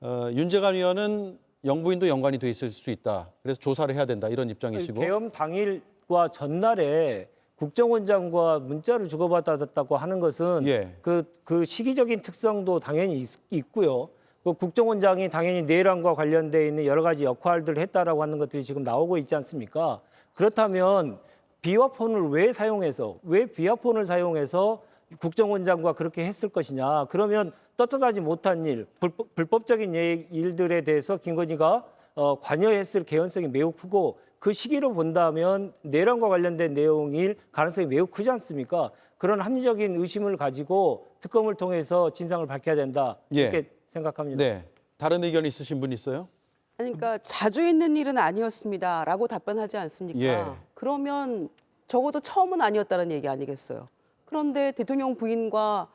윤재관 의원은 영부인도 연관이 돼 있을 수 있다. 그래서 조사를 해야 된다 이런 입장이시고. 계엄 당일과 전날에 국정원장과 문자를 주고받았다고 하는 것은 예. 그 시기적인 특성도 당연히 있고요. 그 국정원장이 당연히 내란과 관련돼 있는 여러 가지 역할들을 했다라고 하는 것들이 지금 나오고 있지 않습니까? 그렇다면 비화폰을 왜 비화폰을 사용해서 국정원장과 그렇게 했을 것이냐? 그러면 떳떳하지 못한 일, 불법적인 일들에 대해서 김건희가 관여했을 개연성이 매우 크고 그 시기로 본다면 내란과 관련된 내용일 가능성이 매우 크지 않습니까? 그런 합리적인 의심을 가지고 특검을 통해서 진상을 밝혀야 된다 이렇게 생각합니다. 네, 다른 의견 있으신 분 있어요? 그러니까 자주 있는 일은 아니었습니다라고 답변하지 않습니까? 예. 그러면 적어도 처음은 아니었다는 얘기 아니겠어요? 그런데 대통령 부인과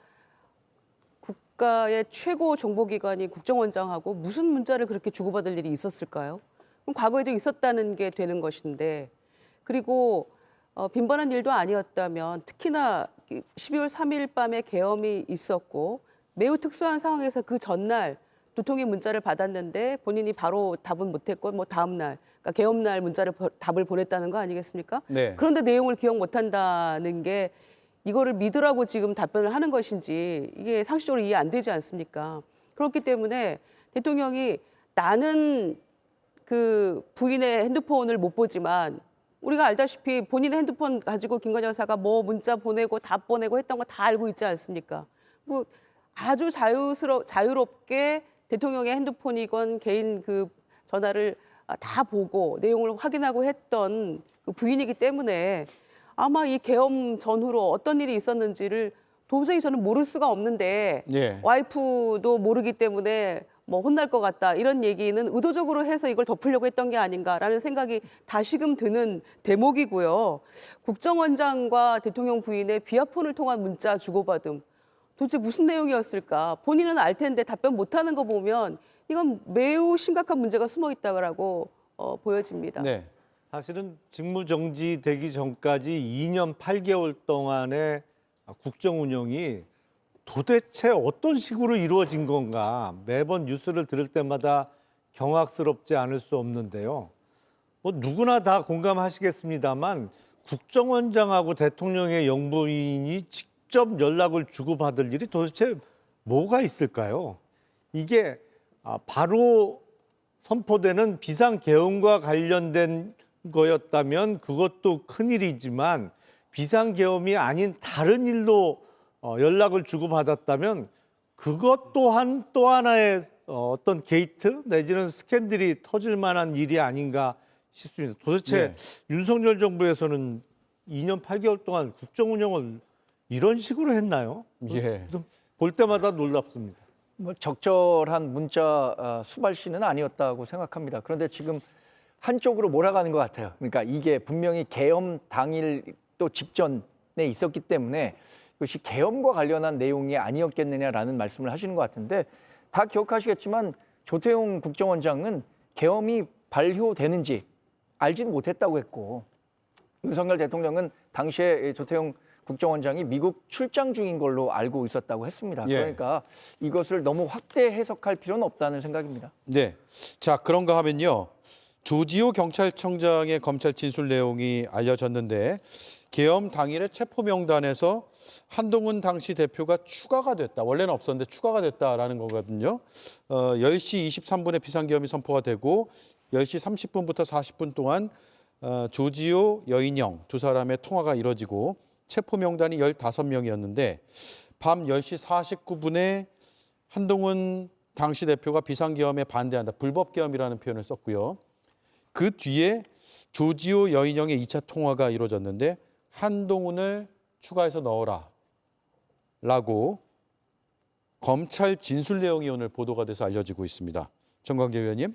국가의 최고 정보기관이 국정원장하고 무슨 문자를 그렇게 주고받을 일이 있었을까요? 그럼 과거에도 있었다는 게 되는 것인데, 그리고 빈번한 일도 아니었다면 특히나 12월 3일 밤에 계엄이 있었고 매우 특수한 상황에서 그 전날 두통의 문자를 받았는데 본인이 바로 답은 못했고 뭐 다음 날, 그러니까 계엄 날 문자를 답을 보냈다는 거 아니겠습니까? 네. 그런데 내용을 기억 못한다는 게 이거를 믿으라고 지금 답변을 하는 것인지 이게 상식적으로 이해 안 되지 않습니까? 그렇기 때문에 대통령이 나는 그 부인의 핸드폰을 못 보지만 우리가 알다시피 본인의 핸드폰 가지고 김건희 여사가 뭐 문자 보내고 답 보내고 했던 거 다 알고 있지 않습니까? 뭐 아주 자유롭게 대통령의 핸드폰이건 개인 그 전화를 다 보고 내용을 확인하고 했던 그 부인이기 때문에 아마 이 계엄 전후로 어떤 일이 있었는지를 도저히 저는 모를 수가 없는데 예. 와이프도 모르기 때문에 뭐 혼날 것 같다 이런 얘기는 의도적으로 해서 이걸 덮으려고 했던 게 아닌가라는 생각이 다시금 드는 대목이고요. 국정원장과 대통령 부인의 비화폰을 통한 문자 주고받음. 도대체 무슨 내용이었을까? 본인은 알 텐데 답변 못하는 거 보면 이건 매우 심각한 문제가 숨어 있다고 보여집니다. 네. 사실은 직무정지 되기 전까지 2년 8개월 동안의 국정 운영이 도대체 어떤 식으로 이루어진 건가 매번 뉴스를 들을 때마다 경악스럽지 않을 수 없는데요. 뭐 누구나 다 공감하시겠습니다만 국정원장하고 대통령의 영부인이 직접 연락을 주고받을 일이 도대체 뭐가 있을까요? 이게 바로 선포되는 비상계엄과 관련된 거였다면 그것도 큰일이지만 비상계엄이 아닌 다른 일로 연락을 주고받았다면 그것 또한 또 하나의 어떤 게이트 내지는 스캔들이 터질 만한 일이 아닌가 싶습니다. 도대체 윤석열 정부에서는 2년 8개월 동안 국정 운영을 이런 식으로 했나요? 예. 볼 때마다 놀랍습니다. 뭐 적절한 문자 수발시는 아니었다고 생각합니다. 그런데 지금 한쪽으로 몰아가는 것 같아요. 그러니까 이게 분명히 계엄 당일 또 직전에 있었기 때문에 이것이 계엄과 관련한 내용이 아니었겠느냐라는 말씀을 하시는 것 같은데 다 기억하시겠지만 조태용 국정원장은 계엄이 발효되는지 알지도 못했다고 했고 윤석열 대통령은 당시에 조태용 국정원장이 미국 출장 중인 걸로 알고 있었다고 했습니다. 예. 그러니까 이것을 너무 확대 해석할 필요는 없다는 생각입니다. 네. 자, 그런가 하면요. 조지호 경찰청장의 검찰 진술 내용이 알려졌는데 계엄 당일에 체포 명단에서 한동훈 당시 대표가 추가가 됐다. 원래는 없었는데 추가가 됐다라는 거거든요. 10시 23분에 비상계엄이 선포가 되고 10시 30분부터 40분 동안 조지호, 여인영 두 사람의 통화가 이뤄지고 체포 명단이 15명이었는데 밤 10시 49분에 한동훈 당시 대표가 비상계엄에 반대한다. 불법계엄이라는 표현을 썼고요. 그 뒤에 조지호, 여인영의 2차 통화가 이루어졌는데 한동훈을 추가해서 넣어라 라고 검찰 진술 내용이 오늘 보도가 돼서 알려지고 있습니다. 정광재 의원님.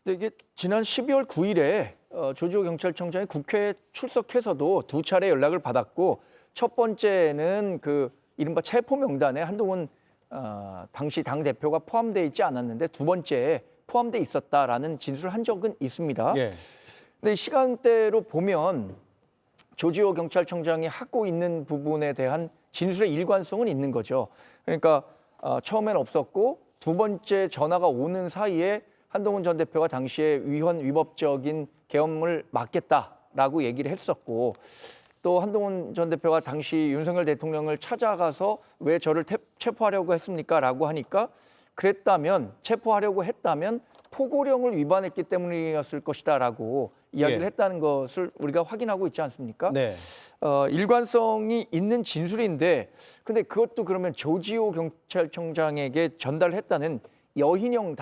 근데 이게 지난 12월 9일에 조지호 경찰청장이 국회에 출석해서도 두 차례 연락을 받았고 첫 번째는 그 이른바 체포 명단에 한동훈 당시 당 대표가 포함되어 있지 않았는데 두 번째에 포함되어 있었다라는 진술을 한 적은 있습니다. 예. 근데 시간대로 보면 조지호 경찰청장이 하고 있는 부분에 대한 진술의 일관성은 있는 거죠. 그러니까 처음엔 없었고 두 번째 전화가 오는 사이에 한동훈 전 대표가 당시에 위헌위법적인 계엄을 막겠다라고 얘기를 했었고 또 한동훈 전 대표가 당시 윤석열 대통령을 찾아가서 왜 저를 체포하려고 했습니까? 라고 하니까 그랬다면 체포하려고 했다면 포고령을 위반했기 때문이었을 것이다라고 이야기를 예. 했다는 것을 우리가 확인하고 있지 않습니까? 네. 일관성이 있는 진술인데 근데 그것도 그러면 조지호 경찰청장에게 전달했다는 여인형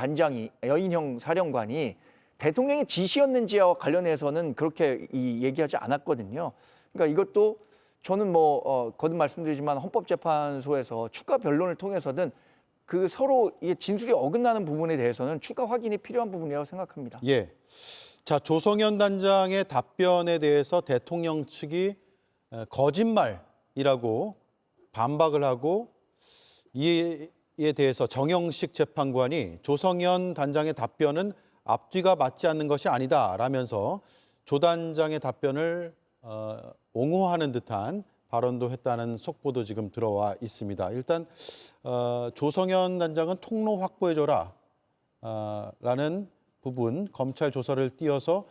사령관이 대통령의 지시였는지와 관련해서는 그렇게 얘기하지 않았거든요. 그러니까 이것도 저는 거듭 말씀드리지만 헌법재판소에서 추가 변론을 통해서든 그 서로 진술이 어긋나는 부분에 대해서는 추가 확인이 필요한 부분이라고 생각합니다. 예. 자, 조성현 단장의 답변에 대해서 대통령 측이 거짓말이라고 반박을 하고 이에 대해서 정영식 재판관이 조성현 단장의 답변은 앞뒤가 맞지 않는 것이 아니다라면서 조 단장의 답변을 옹호하는 듯한 발언도 했다는 속보도 지금 들어와 있습니다. 일단 조성현 단장은 통로 확보해줘라 라는 부분 검찰 조사를 띄어서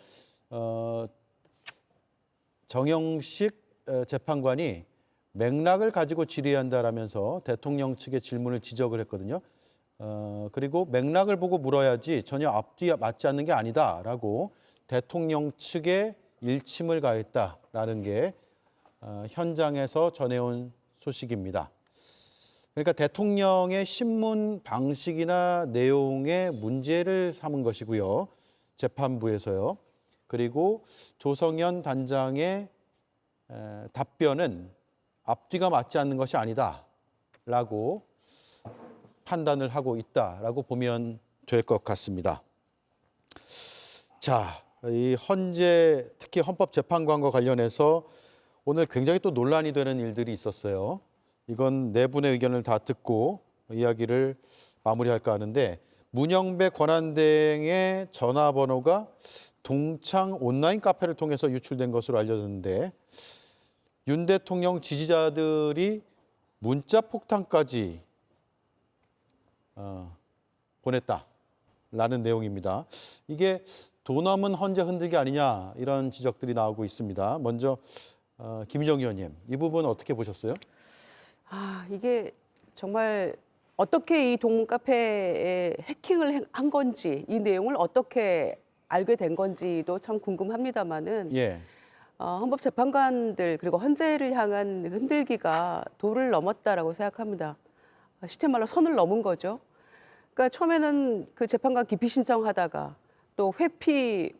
정영식 재판관이 맥락을 가지고 질의한다라면서 대통령 측의 질문을 지적을 했거든요. 그리고 맥락을 보고 물어야지 전혀 앞뒤가 맞지 않는 게 아니다라고 대통령 측에 일침을 가했다라는 게 현장에서 전해온 소식입니다. 그러니까 대통령의 신문 방식이나 내용에 문제를 삼은 것이고요. 재판부에서요. 그리고 조성현 단장의 답변은 앞뒤가 맞지 않는 것이 아니다라고 판단을 하고 있다라고 보면 될 것 같습니다. 자, 이 헌재 특히 헌법재판관과 관련해서 오늘 굉장히 또 논란이 되는 일들이 있었어요. 이건 네 분의 의견을 다 듣고 이야기를 마무리할까 하는데 문영배 권한대행의 전화번호가 동창 온라인 카페를 통해서 유출된 것으로 알려졌는데 윤 대통령 지지자들이 문자 폭탄까지 보냈다라는 내용입니다. 이게 돈 없는 헌재 흔들기 아니냐 이런 지적들이 나오고 있습니다. 먼저 김인정 의원님, 이 부분 어떻게 보셨어요? 이게 정말 어떻게 이 동문 카페에 해킹을 한 건지 이 내용을 어떻게 알게 된 건지도 참 궁금합니다만은 예. 헌법재판관들 그리고 헌재를 향한 흔들기가 도를 넘었다라고 생각합니다. 실제 말로 선을 넘은 거죠. 그러니까 처음에는 그 재판관 기피 신청하다가 또 회피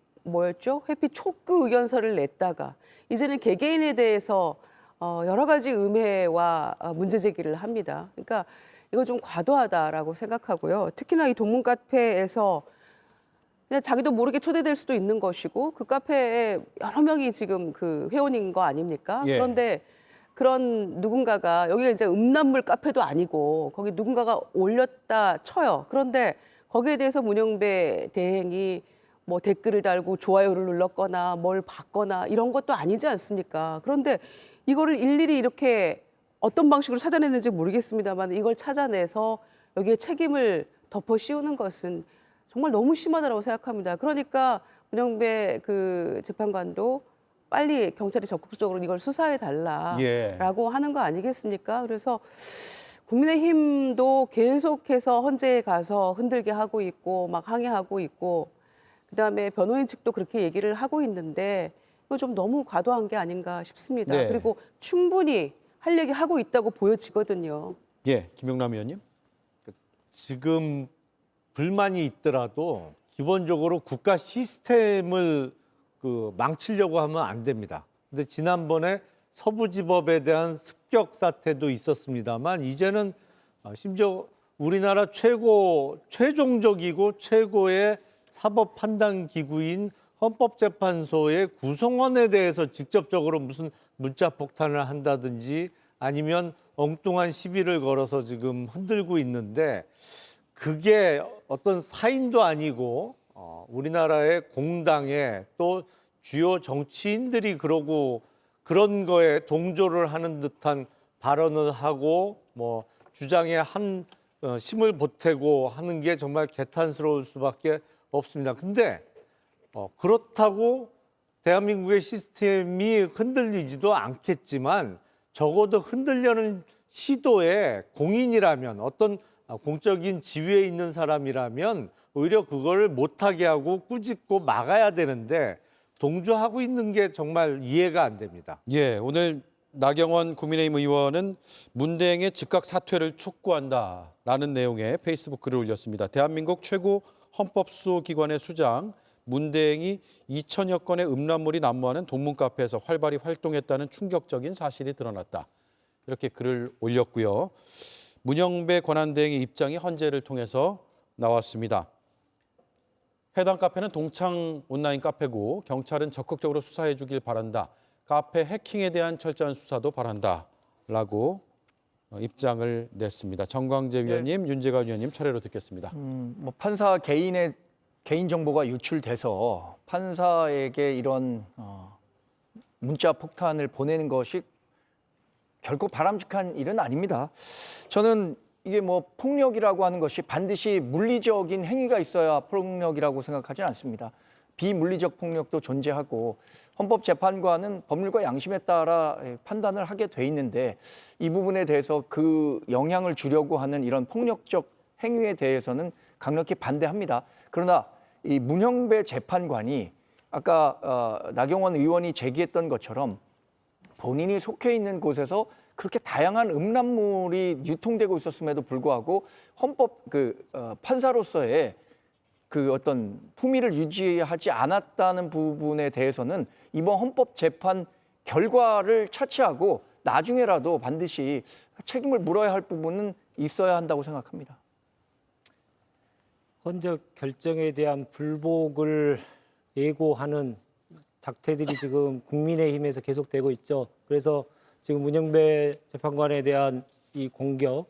촉구 의견서를 냈다가 이제는 개개인에 대해서 여러 가지 음해와 문제 제기를 합니다. 그러니까 이거 좀 과도하다라고 생각하고요. 특히나 이 동문 카페에서 그냥 자기도 모르게 초대될 수도 있는 것이고 그 카페에 여러 명이 지금 그 회원인 거 아닙니까? 예. 그런데 그런 누군가가 여기가 이제 음란물 카페도 아니고 거기 누군가가 올렸다 쳐요. 그런데 거기에 대해서 문영배 대행이 뭐 댓글을 달고 좋아요를 눌렀거나 뭘 봤거나 이런 것도 아니지 않습니까? 그런데 이거를 일일이 이렇게 어떤 방식으로 찾아냈는지 모르겠습니다만 이걸 찾아내서 여기에 책임을 덮어 씌우는 것은 정말 너무 심하다고 생각합니다. 그러니까 문영배 그 재판관도 빨리 경찰이 적극적으로 이걸 수사해 달라라고 하는 거 아니겠습니까? 그래서 국민의힘도 계속해서 헌재에 가서 흔들게 하고 있고 막 항의하고 있고 그다음에 변호인 측도 그렇게 얘기를 하고 있는데 이거 좀 너무 과도한 게 아닌가 싶습니다. 네. 그리고 충분히 할 얘기 하고 있다고 보여지거든요. 예, 김용남 의원님. 지금 불만이 있더라도 기본적으로 국가 시스템을 망치려고 하면 안 됩니다. 근데 지난번에 서부지법에 대한 습격 사태도 있었습니다만 이제는 심지어 우리나라 최종적이고 최고의 사법 판단 기구인 헌법재판소의 구성원에 대해서 직접적으로 무슨 문자 폭탄을 한다든지 아니면 엉뚱한 시비를 걸어서 지금 흔들고 있는데 그게 어떤 사인도 아니고 우리나라의 공당에 또 주요 정치인들이 그러고 그런 거에 동조를 하는 듯한 발언을 하고 뭐 주장에 힘을 보태고 하는 게 정말 개탄스러울 수밖에 없습니다. 근데 그렇다고 대한민국의 시스템이 흔들리지도 않겠지만 적어도 흔들려는 시도에 공인이라면 어떤 공적인 지위에 있는 사람이라면 오히려 그걸 못하게 하고 꾸짖고 막아야 되는데 동조하고 있는 게 정말 이해가 안 됩니다. 예, 오늘 나경원 국민의힘 의원은 문대행의 즉각 사퇴를 촉구한다라는 내용의 페이스북 글을 올렸습니다. 대한민국 최고 헌법수호기관의 수장 문대행이 2천여 건의 음란물이 난무하는 동문카페에서 활발히 활동했다는 충격적인 사실이 드러났다. 이렇게 글을 올렸고요. 문영배 권한대행의 입장이 헌재를 통해서 나왔습니다. 해당 카페는 동창 온라인 카페고 경찰은 적극적으로 수사해 주길 바란다. 카페 해킹에 대한 철저한 수사도 바란다라고 입장을 냈습니다. 정광재 위원님, 윤재관 위원님 차례로 듣겠습니다. 뭐 판사 개인의 개인 정보가 유출돼서 판사에게 이런 문자 폭탄을 보내는 것이 결코 바람직한 일은 아닙니다. 저는 이게 뭐 폭력이라고 하는 것이 반드시 물리적인 행위가 있어야 폭력이라고 생각하지는 않습니다. 비물리적 폭력도 존재하고 헌법재판관은 법률과 양심에 따라 판단을 하게 돼 있는데 이 부분에 대해서 그 영향을 주려고 하는 이런 폭력적 행위에 대해서는 강력히 반대합니다. 그러나 이 문영배 재판관이 아까 나경원 의원이 제기했던 것처럼 본인이 속해 있는 곳에서 그렇게 다양한 음란물이 유통되고 있었음에도 불구하고 헌법 판사로서의 그 어떤 품위를 유지하지 않았다는 부분에 대해서는 이번 헌법재판 결과를 차치하고 나중에라도 반드시 책임을 물어야 할 부분은 있어야 한다고 생각합니다. 헌재 결정에 대한 불복을 예고하는 작태들이 지금 국민의힘에서 계속되고 있죠. 그래서 지금 문영배 재판관에 대한 이 공격,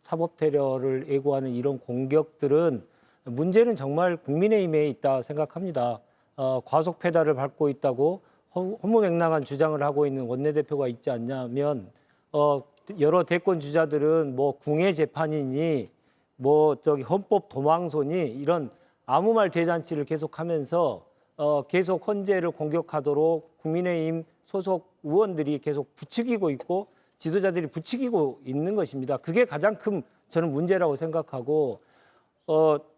사법 테러를 예고하는 이런 공격들은 문제는 정말 국민의힘에 있다 생각합니다. 과속 페달을 밟고 있다고 허무맹랑한 주장을 하고 있는 원내대표가 있지 않냐면 여러 대권 주자들은 뭐 궁예 재판이니 뭐 헌법 도망소니 이런 아무 말 대잔치를 계속하면서 계속 헌재를 공격하도록 국민의힘 소속 의원들이 계속 부추기고 있고 지도자들이 부추기고 있는 것입니다. 그게 가장 큰 저는 문제라고 생각하고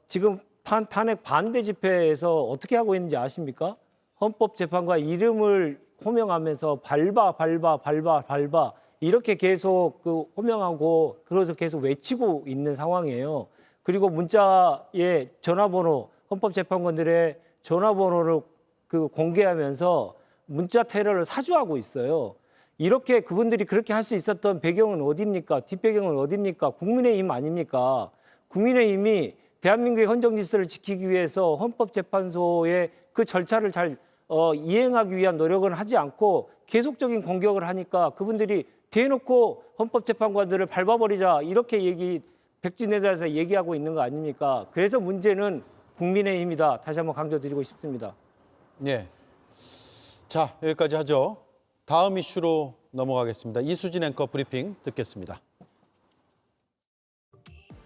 지금 탄핵 반대 집회에서 어떻게 하고 있는지 아십니까? 헌법재판관 이름을 호명하면서 밟아 이렇게 계속 호명하고 그래서 계속 외치고 있는 상황이에요. 그리고 문자에 전화번호 헌법재판관들의 전화번호를 공개하면서 문자 테러를 사주하고 있어요. 이렇게 그분들이 그렇게 할 수 있었던 배경은 어디입니까? 뒷배경은 어디입니까? 국민의힘 아닙니까? 국민의힘이 대한민국의 헌정 질서를 지키기 위해서 헌법재판소의 그 절차를 잘 이행하기 위한 노력은 하지 않고 계속적인 공격을 하니까 그분들이 대놓고 헌법재판관들을 밟아버리자 이렇게 백지에 대해서 얘기하고 있는 거 아닙니까? 그래서 문제는 국민의힘이다. 다시 한번 강조드리고 싶습니다. 네. 자, 여기까지 하죠. 다음 이슈로 넘어가겠습니다. 이수진 앵커 브리핑 듣겠습니다.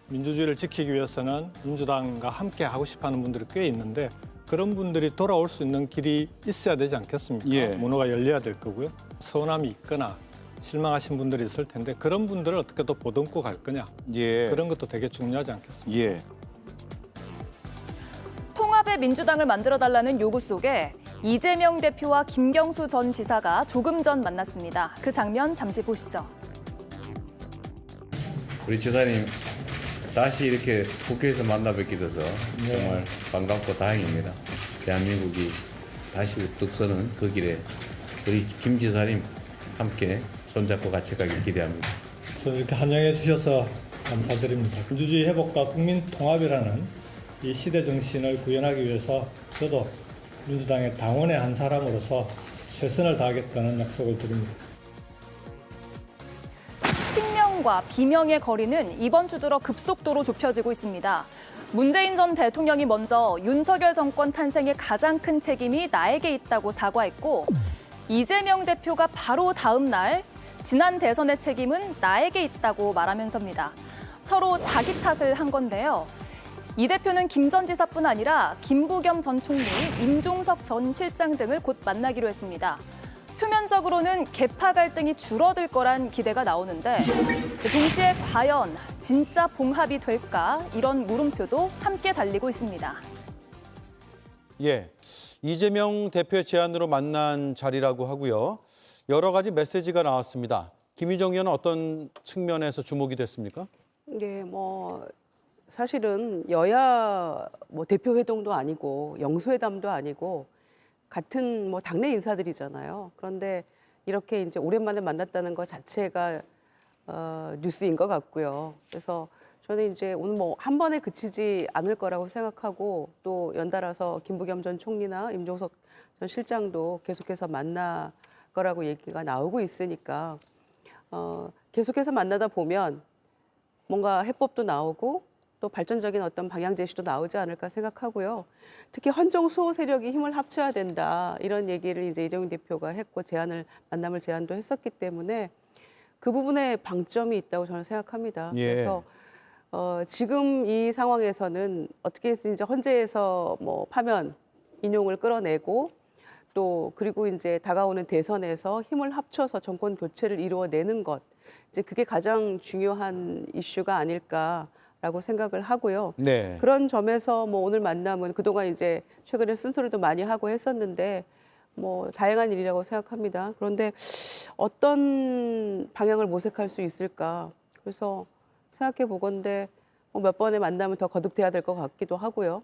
민주주의를 지키기 위해서는 민주당과 함께 하고 싶어하는 분들이 꽤 있는데 그런 분들이 돌아올 수 있는 길이 있어야 되지 않겠습니까? 예. 문호가 열려야 될 거고요. 서운함이 있거나 실망하신 분들이 있을 텐데 그런 분들을 어떻게 또 보듬고 갈 거냐. 예. 그런 것도 되게 중요하지 않겠습니까? 예. 통합의 민주당을 만들어달라는 요구 속에 이재명 대표와 김경수 전 지사가 조금 전 만났습니다. 그 장면 잠시 보시죠. 우리 지사님 다시 이렇게 국회에서 만나 뵙게 돼서 정말 반갑고 다행입니다. 대한민국이 다시 우뚝 서는 그 길에 우리 김 지사님 함께 손잡고 같이 가길 기대합니다. 저는 이렇게 환영해 주셔서 감사드립니다. 민주주의 회복과 국민 통합이라는 이 시대 정신을 구현하기 위해서 저도 민주당의 당원의 한 사람으로서 최선을 다하겠다는 약속을 드립니다. 친명과 비명의 거리는 이번 주 들어 급속도로 좁혀지고 있습니다. 문재인 전 대통령이 먼저 윤석열 정권 탄생의 가장 큰 책임이 나에게 있다고 사과했고, 이재명 대표가 바로 다음 날 지난 대선의 책임은 나에게 있다고 말하면서입니다. 서로 자기 탓을 한 건데요. 이 대표는 김 전 지사뿐 아니라 김부겸 전 총리, 임종석 전 실장 등을 곧 만나기로 했습니다. 표면적으로는 계파 갈등이 줄어들 거란 기대가 나오는데 동시에 과연 진짜 봉합이 될까 이런 물음표도 함께 달리고 있습니다. 예. 이재명 대표의 제안으로 만난 자리라고 하고요. 여러 가지 메시지가 나왔습니다. 김희정 의원은 어떤 측면에서 주목이 됐습니까? 네, 사실은 여야 대표 회동도 아니고 영수회담도 아니고 같은 당내 인사들이잖아요. 그런데 이렇게 이제 오랜만에 만났다는 것 자체가 뉴스인 것 같고요. 그래서 저는 이제 오늘 한 번에 그치지 않을 거라고 생각하고 또 연달아서 김부겸 전 총리나 임종석 전 실장도 계속해서 만날 거라고 얘기가 나오고 있으니까 계속해서 만나다 보면 뭔가 해법도 나오고 또 발전적인 어떤 방향 제시도 나오지 않을까 생각하고요. 특히 헌정 수호 세력이 힘을 합쳐야 된다 이런 얘기를 이제 이재명 대표가 했고 만남을 제안도 했었기 때문에 그 부분에 방점이 있다고 저는 생각합니다. 예. 그래서 지금 이 상황에서는 어떻게 해서 헌재에서 파면 인용을 끌어내고 또 그리고 이제 다가오는 대선에서 힘을 합쳐서 정권 교체를 이루어내는 것 이제 그게 가장 중요한 이슈가 아닐까라고 생각을 하고요. 네. 그런 점에서 오늘 만남은 그동안 이제 최근에 쓴소리도 많이 하고 했었는데 다양한 일이라고 생각합니다. 그런데 어떤 방향을 모색할 수 있을까? 그래서 생각해 보건대 몇 번의 만남은 더 거듭돼야 될 것 같기도 하고요.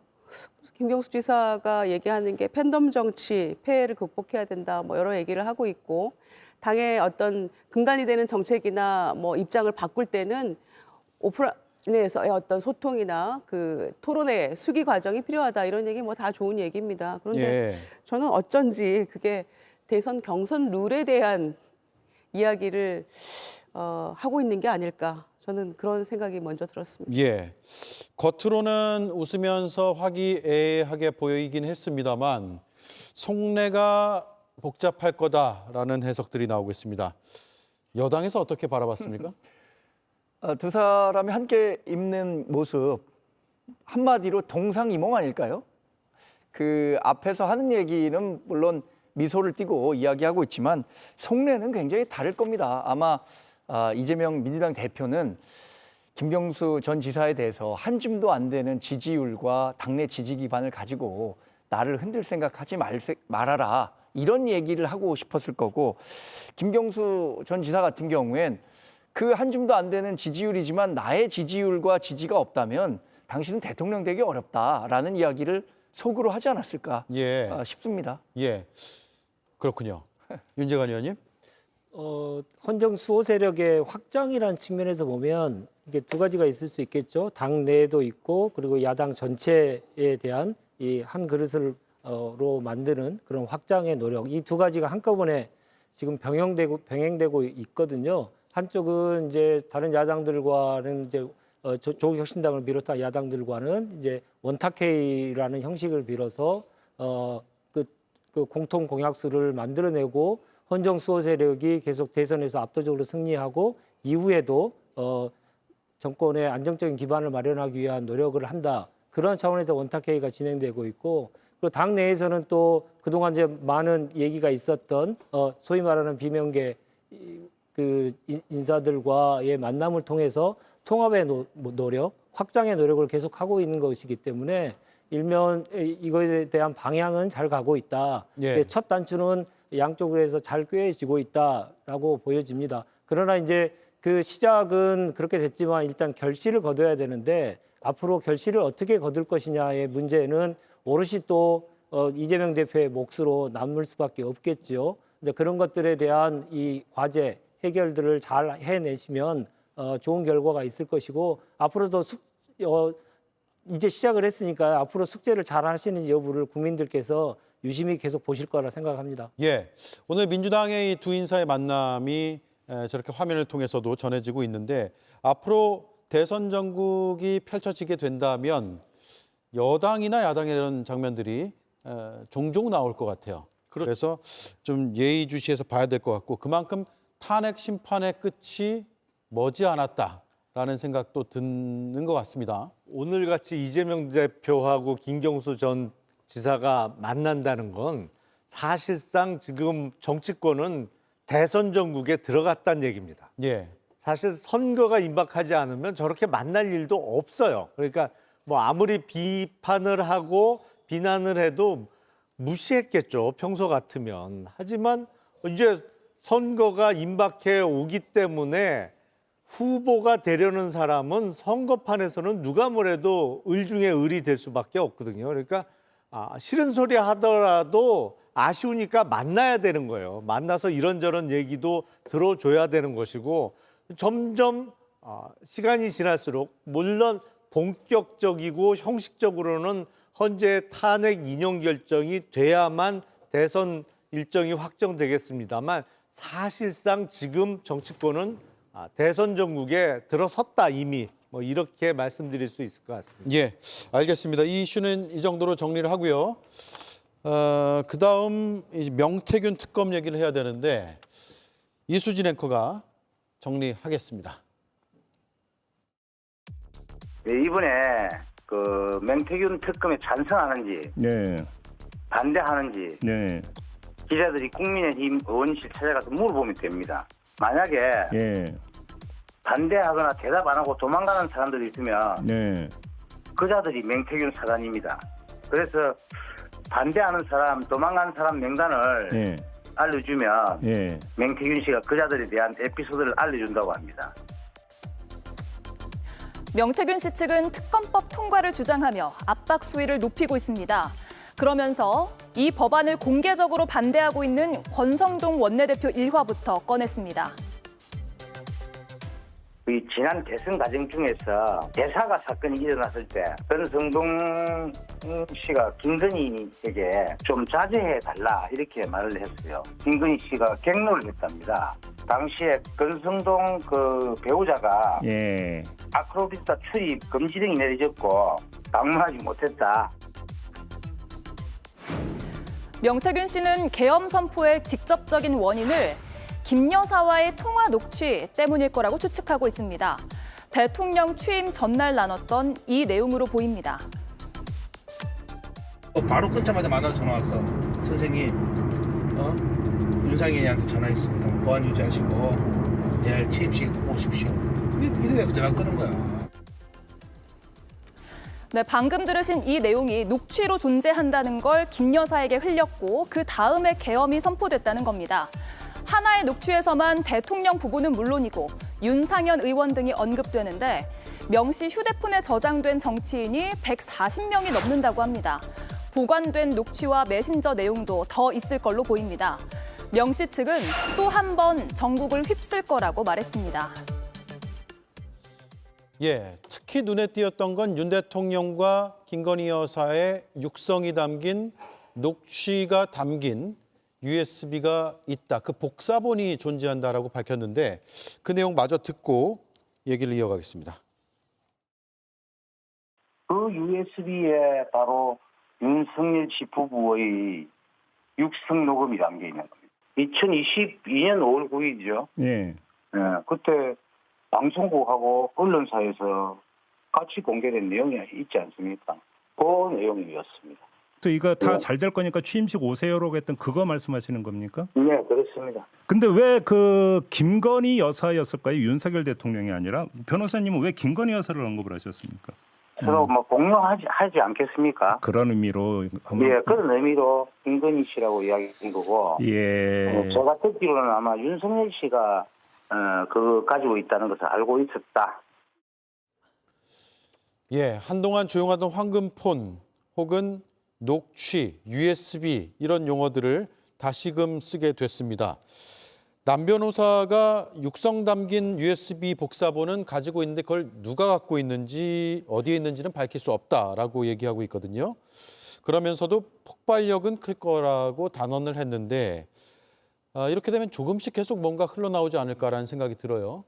김경수 지사가 얘기하는 게 팬덤 정치, 폐해를 극복해야 된다, 여러 얘기를 하고 있고 당의 어떤 근간이 되는 정책이나 입장을 바꿀 때는 오프라인에서의 어떤 소통이나 그 토론의 수기 과정이 필요하다 이런 얘기 다 좋은 얘기입니다. 그런데 예. 저는 어쩐지 그게 대선 경선 룰에 대한 이야기를 하고 있는 게 아닐까. 저는 그런 생각이 먼저 들었습니다. 예. 겉으로는 웃으면서 화기애애하게 보이긴 했습니다만 속내가 복잡할 거다라는 해석들이 나오고 있습니다. 여당에서 어떻게 바라봤습니까? 두 사람이 함께 입는 모습 한마디로 동상이몽 아닐까요? 그 앞에서 하는 얘기는 물론 미소를 띠고 이야기하고 있지만 속내는 굉장히 다를 겁니다. 아마 이재명 민주당 대표는 김경수 전 지사에 대해서 한 줌도 안 되는 지지율과 당내 지지 기반을 가지고 나를 흔들 생각하지 말아라 이런 얘기를 하고 싶었을 거고 김경수 전 지사 같은 경우엔 그 한 줌도 안 되는 지지율이지만 나의 지지율과 지지가 없다면 당신은 대통령 되기 어렵다라는 이야기를 속으로 하지 않았을까 싶습니다. 예, 그렇군요. 윤재관 의원님. 헌정 수호 세력의 확장이라는 측면에서 보면 이게 두 가지가 있을 수 있겠죠. 당 내에도 있고 그리고 야당 전체에 대한 이 한 그릇으로 만드는 그런 확장의 노력. 이 두 가지가 한꺼번에 지금 병행되고 있거든요. 한쪽은 이제 다른 야당들과는 이제 조국혁신당을 비롯한 야당들과는 이제 원탁회의라는 형식을 빌어서 그 공통 공약수를 만들어내고 헌정 수호 세력이 계속 대선에서 압도적으로 승리하고 이후에도 정권의 안정적인 기반을 마련하기 위한 노력을 한다. 그런 차원에서 원탁회의가 진행되고 있고 그리고 당 내에서는 또 그동안 이제 많은 얘기가 있었던 소위 말하는 비명계 그 인사들과의 만남을 통해서 통합의 노력, 확장의 노력을 계속하고 있는 것이기 때문에 일면 이거에 대한 방향은 잘 가고 있다. 예. 첫 단추는 양쪽에서 잘 꿰어지고 있다라고 보여집니다. 그러나 이제 그 시작은 그렇게 됐지만 일단 결실을 거둬야 되는데 앞으로 결실을 어떻게 거둘 것이냐의 문제는 오롯이 또 이재명 대표의 몫으로 남을 수밖에 없겠죠. 근데 그런 것들에 대한 이 과제 해결들을 잘 해내시면 좋은 결과가 있을 것이고 앞으로도 이제 시작을 했으니까 앞으로 숙제를 잘 하시는지 여부를 국민들께서 유심히 계속 보실 거라 생각합니다. 예, 오늘 민주당의 이 두 인사의 만남이 저렇게 화면을 통해서도 전해지고 있는데 앞으로 대선 전국이 펼쳐지게 된다면 여당이나 야당의 이런 장면들이 종종 나올 것 같아요. 그래서 좀 예의주시해서 봐야 될 것 같고 그만큼 탄핵 심판의 끝이 머지않았다라는 생각도 드는 것 같습니다. 오늘같이 이재명 대표하고 김경수 전 지사가 만난다는 건 사실상 지금 정치권은 대선 전국에 들어갔다는 얘기입니다. 예. 사실 선거가 임박하지 않으면 저렇게 만날 일도 없어요. 그러니까 뭐 아무리 비판을 하고 비난을 해도 무시했겠죠. 평소 같으면. 하지만 이제 선거가 임박해 오기 때문에 후보가 되려는 사람은 선거판에서는 누가 뭐래도 을 중에 을이 될 수밖에 없거든요. 그러니까 싫은 소리 하더라도 아쉬우니까 만나야 되는 거예요. 만나서 이런저런 얘기도 들어줘야 되는 것이고 점점 시간이 지날수록 물론 본격적이고 형식적으로는 헌재 탄핵 인용 결정이 돼야만 대선 일정이 확정되겠습니다만 사실상 지금 정치권은 대선 전국에 들어섰다 이미 뭐 이렇게 말씀드릴 수 있을 것 같습니다. 예, 알겠습니다. 이 이슈는 이 정도로 정리를 하고요. 그다음 명태균 특검 얘기를 해야 되는데 이수진 앵커가 정리하겠습니다. 네, 이번에 그 명태균 특검에 찬성하는지 네. 반대하는지 네. 기자들이 국민의힘 의원실 찾아가서 물어보면 됩니다. 만약에 예. 반대하거나 대답 안 하고 도망가는 사람들이 있으면 네. 그자들이 명태균 사단입니다. 그래서 반대하는 사람, 도망가는 사람 명단을 예. 알려주면 예. 명태균 씨가 그자들에 대한 에피소드를 알려준다고 합니다. 명태균 씨 측은 특검법 통과를 주장하며 압박 수위를 높이고 있습니다. 그러면서 이 법안을 공개적으로 반대하고 있는 권성동 원내대표 일화부터 꺼냈습니다. 이 지난 대선 과정 중에서 대사가 사건이 일어났을 때 권성동 씨가 김건희에게 좀 자제해달라 이렇게 말을 했어요. 김건희 씨가 갱노를 했답니다. 당시에 권성동 그 배우자가 예. 아크로비스타 출입 금지 등이 내려졌고 방문하지 못했다. 명태균 씨는 계엄 선포의 직접적인 원인을 김 여사와의 통화 녹취 때문일 거라고 추측하고 있습니다. 대통령 취임 전날 나눴던 이 내용으로 보입니다. 바로 끊자마자 만나러 전화 왔어. 선생님, 윤상현이한테 전화했습니다. 보안 유지하시고 내일 취임식 보고 오십시오. 이래야 전화 끄는 거야. 네, 방금 들으신 이 내용이 녹취로 존재한다는 걸 김 여사에게 흘렸고 그 다음에 계엄이 선포됐다는 겁니다. 하나의 녹취에서만 대통령 부부는 물론이고 윤상현 의원 등이 언급되는데 명 씨 휴대폰에 저장된 정치인이 140명이 넘는다고 합니다. 보관된 녹취와 메신저 내용도 더 있을 걸로 보입니다. 명 씨 측은 또 한 번 전국을 휩쓸 거라고 말했습니다. 예, 특히 눈에 띄었던 건 윤 대통령과 김건희 여사의 육성이 담긴 녹취가 담긴 USB가 있다. 그 복사본이 존재한다라고 밝혔는데 그 내용 마저 듣고 얘기를 이어가겠습니다. 그 USB에 바로 윤석열 씨 부부의 육성 녹음이 담겨 있는 겁니다. 2022년 5월 9일이죠. 예. 그때 방송국하고 언론사에서 같이 공개된 내용이 있지 않습니까? 그 내용이었습니다. 또 이거 다 잘 될 거니까 취임식 오세요라고 했던 그거 말씀하시는 겁니까? 네, 그렇습니다. 근데 왜 그 김건희 여사였을까요? 윤석열 대통령이 아니라 변호사님은 왜 김건희 여사를 언급을 하셨습니까? 서로 뭐 공유하지 않겠습니까? 그런 의미로 예, 그런 의미로 김건희 씨라고 이야기한 거고. 예. 제가 듣기로는 아마 윤석열 씨가 그거 가지고 있다는 것을 알고 있었다. 예, 한동안 조용하던 황금폰 혹은 녹취, USB 이런 용어들을 다시금 쓰게 됐습니다. 남 변호사가 육성 담긴 USB 복사본은 가지고 있는데 그걸 누가 갖고 있는지 어디에 있는지는 밝힐 수 없다라고 얘기하고 있거든요. 그러면서도 폭발력은 클 거라고 단언을 했는데 이렇게 되면 조금씩 계속 뭔가 흘러나오지 않을까라는 생각이 들어요.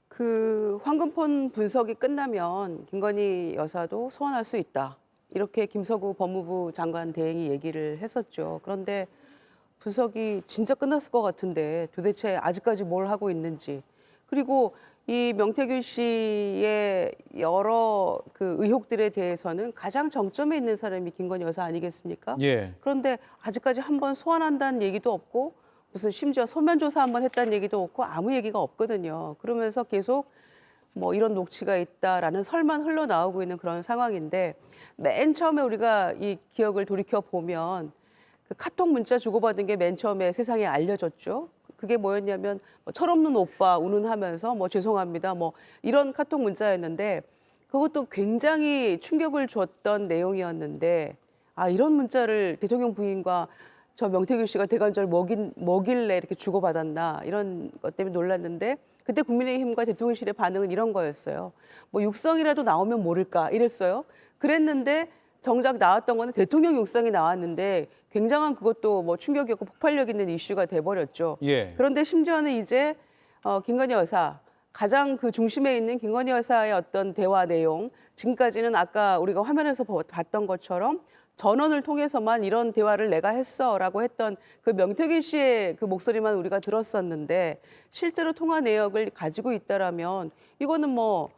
그 황금폰 분석이 끝나면 김건희 여사도 소환할 수 있다. 이렇게 김서구 법무부 장관 대행이 얘기를 했었죠. 그런데 분석이 진짜 끝났을 것 같은데 도대체 아직까지 뭘 하고 있는지. 그리고 이 명태균 씨의 여러 그 의혹들에 대해서는 가장 정점에 있는 사람이 김건희 여사 아니겠습니까? 예. 그런데 아직까지 한번 소환한다는 얘기도 없고 무슨 심지어 서면 조사 한번 했다는 얘기도 없고 아무 얘기가 없거든요. 그러면서 계속 뭐 이런 녹취가 있다라는 설만 흘러나오고 있는 그런 상황인데 맨 처음에 우리가 이 기억을 돌이켜 보면 그 카톡 문자 주고받은 게 맨 처음에 세상에 알려졌죠. 그게 뭐였냐면 뭐 철없는 오빠 운운하면서 뭐 죄송합니다 뭐 이런 카톡 문자였는데 그것도 굉장히 충격을 줬던 내용이었는데 아 이런 문자를 대통령 부인과 저 명태균 씨가 대관절 뭐길래 이렇게 주고받았나 이런 것 때문에 놀랐는데 그때 국민의힘과 대통령실의 반응은 이런 거였어요. 뭐 육성이라도 나오면 모를까 이랬어요. 그랬는데 정작 나왔던 거는 대통령 육성이 나왔는데 굉장한 그것도 뭐 충격이었고 폭발력 있는 이슈가 돼버렸죠. 예. 그런데 심지어는 이제 김건희 여사 가장 그 중심에 있는 김건희 여사의 어떤 대화 내용 지금까지는 아까 우리가 화면에서 봤던 것처럼 전원을 통해서만 이런 대화를 내가 했어라고 했던 그 명태균 씨의 그 목소리만 우리가 들었었는데 실제로 통화 내역을 가지고 있다라면 이거는 뭐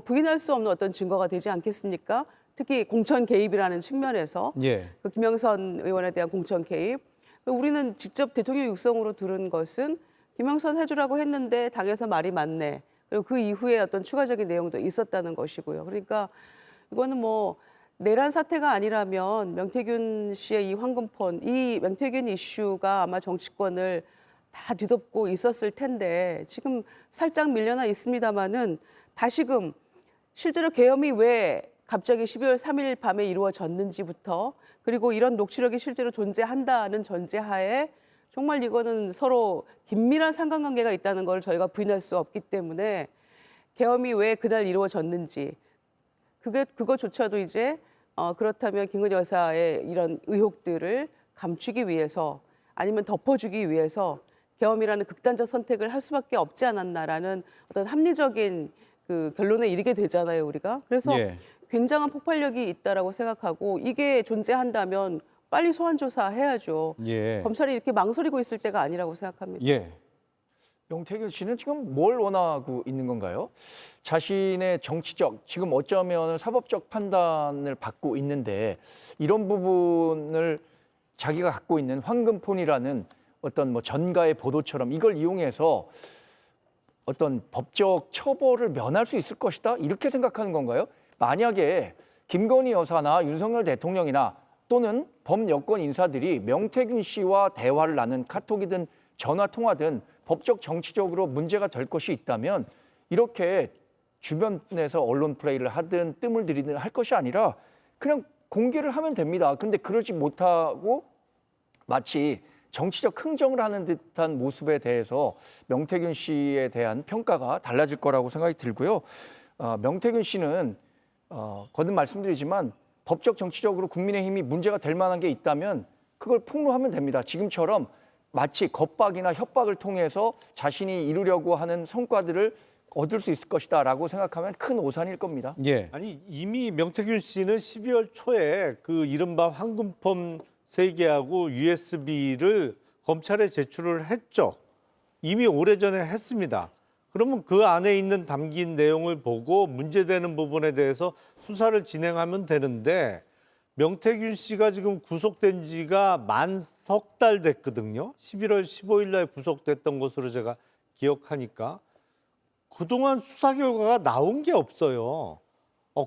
부인할 수 없는 어떤 증거가 되지 않겠습니까? 특히 공천 개입이라는 측면에서 예. 그 김영선 의원에 대한 공천 개입. 우리는 직접 대통령 육성으로 들은 것은 김영선 해주라고 했는데 당에서 말이 많네. 그리고 그 이후에 어떤 추가적인 내용도 있었다는 것이고요. 그러니까 이거는 뭐 내란 사태가 아니라면 명태균 씨의 이 황금폰, 이 명태균 이슈가 아마 정치권을 다 뒤덮고 있었을 텐데 지금 살짝 밀려나 있습니다마는 다시금 실제로 계엄이 왜 갑자기 12월 3일 밤에 이루어졌는지부터 그리고 이런 녹취록이 실제로 존재한다는 전제하에 정말 이거는 서로 긴밀한 상관관계가 있다는 걸 저희가 부인할 수 없기 때문에 계엄이 왜 그날 이루어졌는지 그거조차도 이제 그렇다면 김건희 여사의 이런 의혹들을 감추기 위해서 아니면 덮어주기 위해서 계엄이라는 극단적 선택을 할 수밖에 없지 않았나라는 어떤 합리적인 그 결론에 이르게 되잖아요, 우리가. 그래서 예. 굉장한 폭발력이 있다라고 생각하고 이게 존재한다면 빨리 소환 조사해야죠. 예. 검찰이 이렇게 망설이고 있을 때가 아니라고 생각합니다. 예. 명태균 씨는 지금 뭘 원하고 있는 건가요? 자신의 정치적, 지금 어쩌면 사법적 판단을 받고 있는데 이런 부분을 자기가 갖고 있는 황금폰이라는 어떤 뭐 전가의 보도처럼 이걸 이용해서 어떤 법적 처벌을 면할 수 있을 것이다 이렇게 생각하는 건가요? 만약에 김건희 여사나 윤석열 대통령이나 또는 범여권 인사들이 명태균 씨와 대화를 나눈 카톡이든 전화 통화든 법적 정치적으로 문제가 될 것이 있다면 이렇게 주변에서 언론 플레이를 하든 뜸을 들이든 할 것이 아니라 그냥 공개를 하면 됩니다. 근데 그러지 못하고 마치 정치적 흥정을 하는 듯한 모습에 대해서 명태균 씨에 대한 평가가 달라질 거라고 생각이 들고요. 명태균 씨는 거듭 말씀드리지만 법적 정치적으로 국민의힘이 문제가 될 만한 게 있다면 그걸 폭로하면 됩니다. 지금처럼 마치 겁박이나 협박을 통해서 자신이 이루려고 하는 성과들을 얻을 수 있을 것이다라고 생각하면 큰 오산일 겁니다. 예. 아니 이미 명태균 씨는 12월 초에 그 이른바 황금폰 3개하고 USB를 검찰에 제출을 했죠. 이미 오래전에 했습니다. 그러면 그 안에 있는 담긴 내용을 보고 문제되는 부분에 대해서 수사를 진행하면 되는데 명태균 씨가 지금 구속된 지가 만 석 달 됐거든요. 11월 15일 날 구속됐던 것으로 제가 기억하니까 그동안 수사 결과가 나온 게 없어요.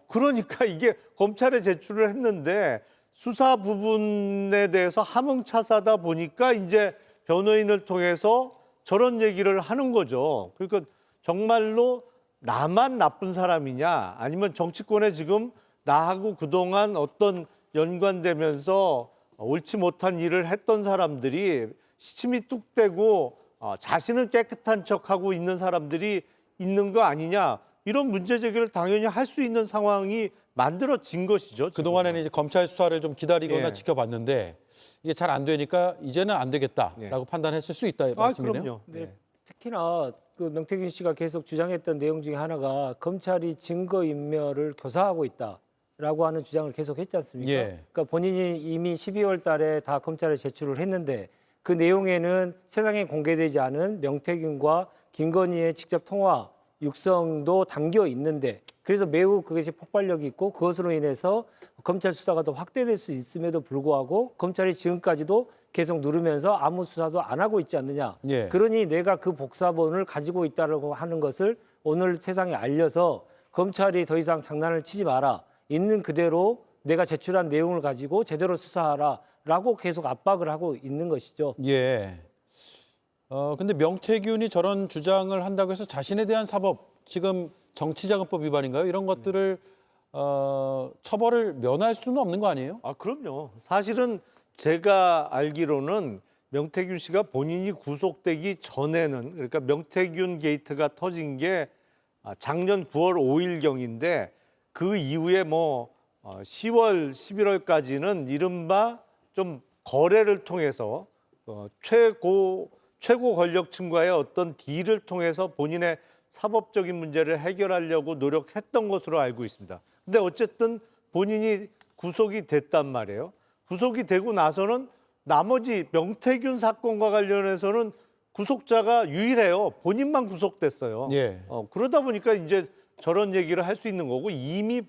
그러니까 이게 검찰에 제출을 했는데 수사 부분에 대해서 함흥차사다 보니까 이제 변호인을 통해서 저런 얘기를 하는 거죠. 그러니까 정말로 나만 나쁜 사람이냐 아니면 정치권에 지금 나하고 그동안 어떤 연관되면서 옳지 못한 일을 했던 사람들이 시침이 뚝대고 자신은 깨끗한 척하고 있는 사람들이 있는 거 아니냐 이런 문제 제기를 당연히 할 수 있는 상황이 만들어진 것이죠. 그동안에는 이제 검찰 수사를 좀 기다리거나 예. 지켜봤는데 이게 잘 안 되니까 이제는 안 되겠다라고 판단했을 수 있다 말씀이네요. 그럼요. 네. 특히나 그 명태균 씨가 계속 주장했던 내용 중에 하나가 검찰이 증거인멸을 교사하고 있다라고 하는 주장을 계속 했지 않습니까? 예. 그러니까 본인이 이미 12월 달에 다 검찰에 제출을 했는데 그 내용에는 세상에 공개되지 않은 명태균과 김건희의 직접 통화 육성도 담겨 있는데 그래서 매우 그것이 폭발력이 있고 그것으로 인해서 검찰 수사가 더 확대될 수 있음에도 불구하고 검찰이 지금까지도 계속 누르면서 아무 수사도 안 하고 있지 않느냐. 예. 그러니 내가 그 복사본을 가지고 있다고 하는 것을 오늘 세상에 알려서 검찰이 더 이상 장난을 치지 마라. 있는 그대로 내가 제출한 내용을 가지고 제대로 수사하라라고 계속 압박을 하고 있는 것이죠. 예. 근데 명태균이 저런 주장을 한다고 해서 자신에 대한 사법, 지금 정치자금법 위반인가요? 이런 것들을 처벌을 면할 수는 없는 거 아니에요? 그럼요. 사실은 제가 알기로는 명태균 씨가 본인이 구속되기 전에는 그러니까 명태균 게이트가 터진 게 작년 9월 5일경인데 그 이후에 10월, 11월까지는 이른바 좀 거래를 통해서 최고 권력층과의 어떤 딜을 통해서 본인의 사법적인 문제를 해결하려고 노력했던 것으로 알고 있습니다. 근데 어쨌든 본인이 구속이 됐단 말이에요. 구속이 되고 나서는 나머지 명태균 사건과 관련해서는 구속자가 유일해요. 본인만 구속됐어요. 예. 그러다 보니까 이제 저런 얘기를 할 수 있는 거고 이미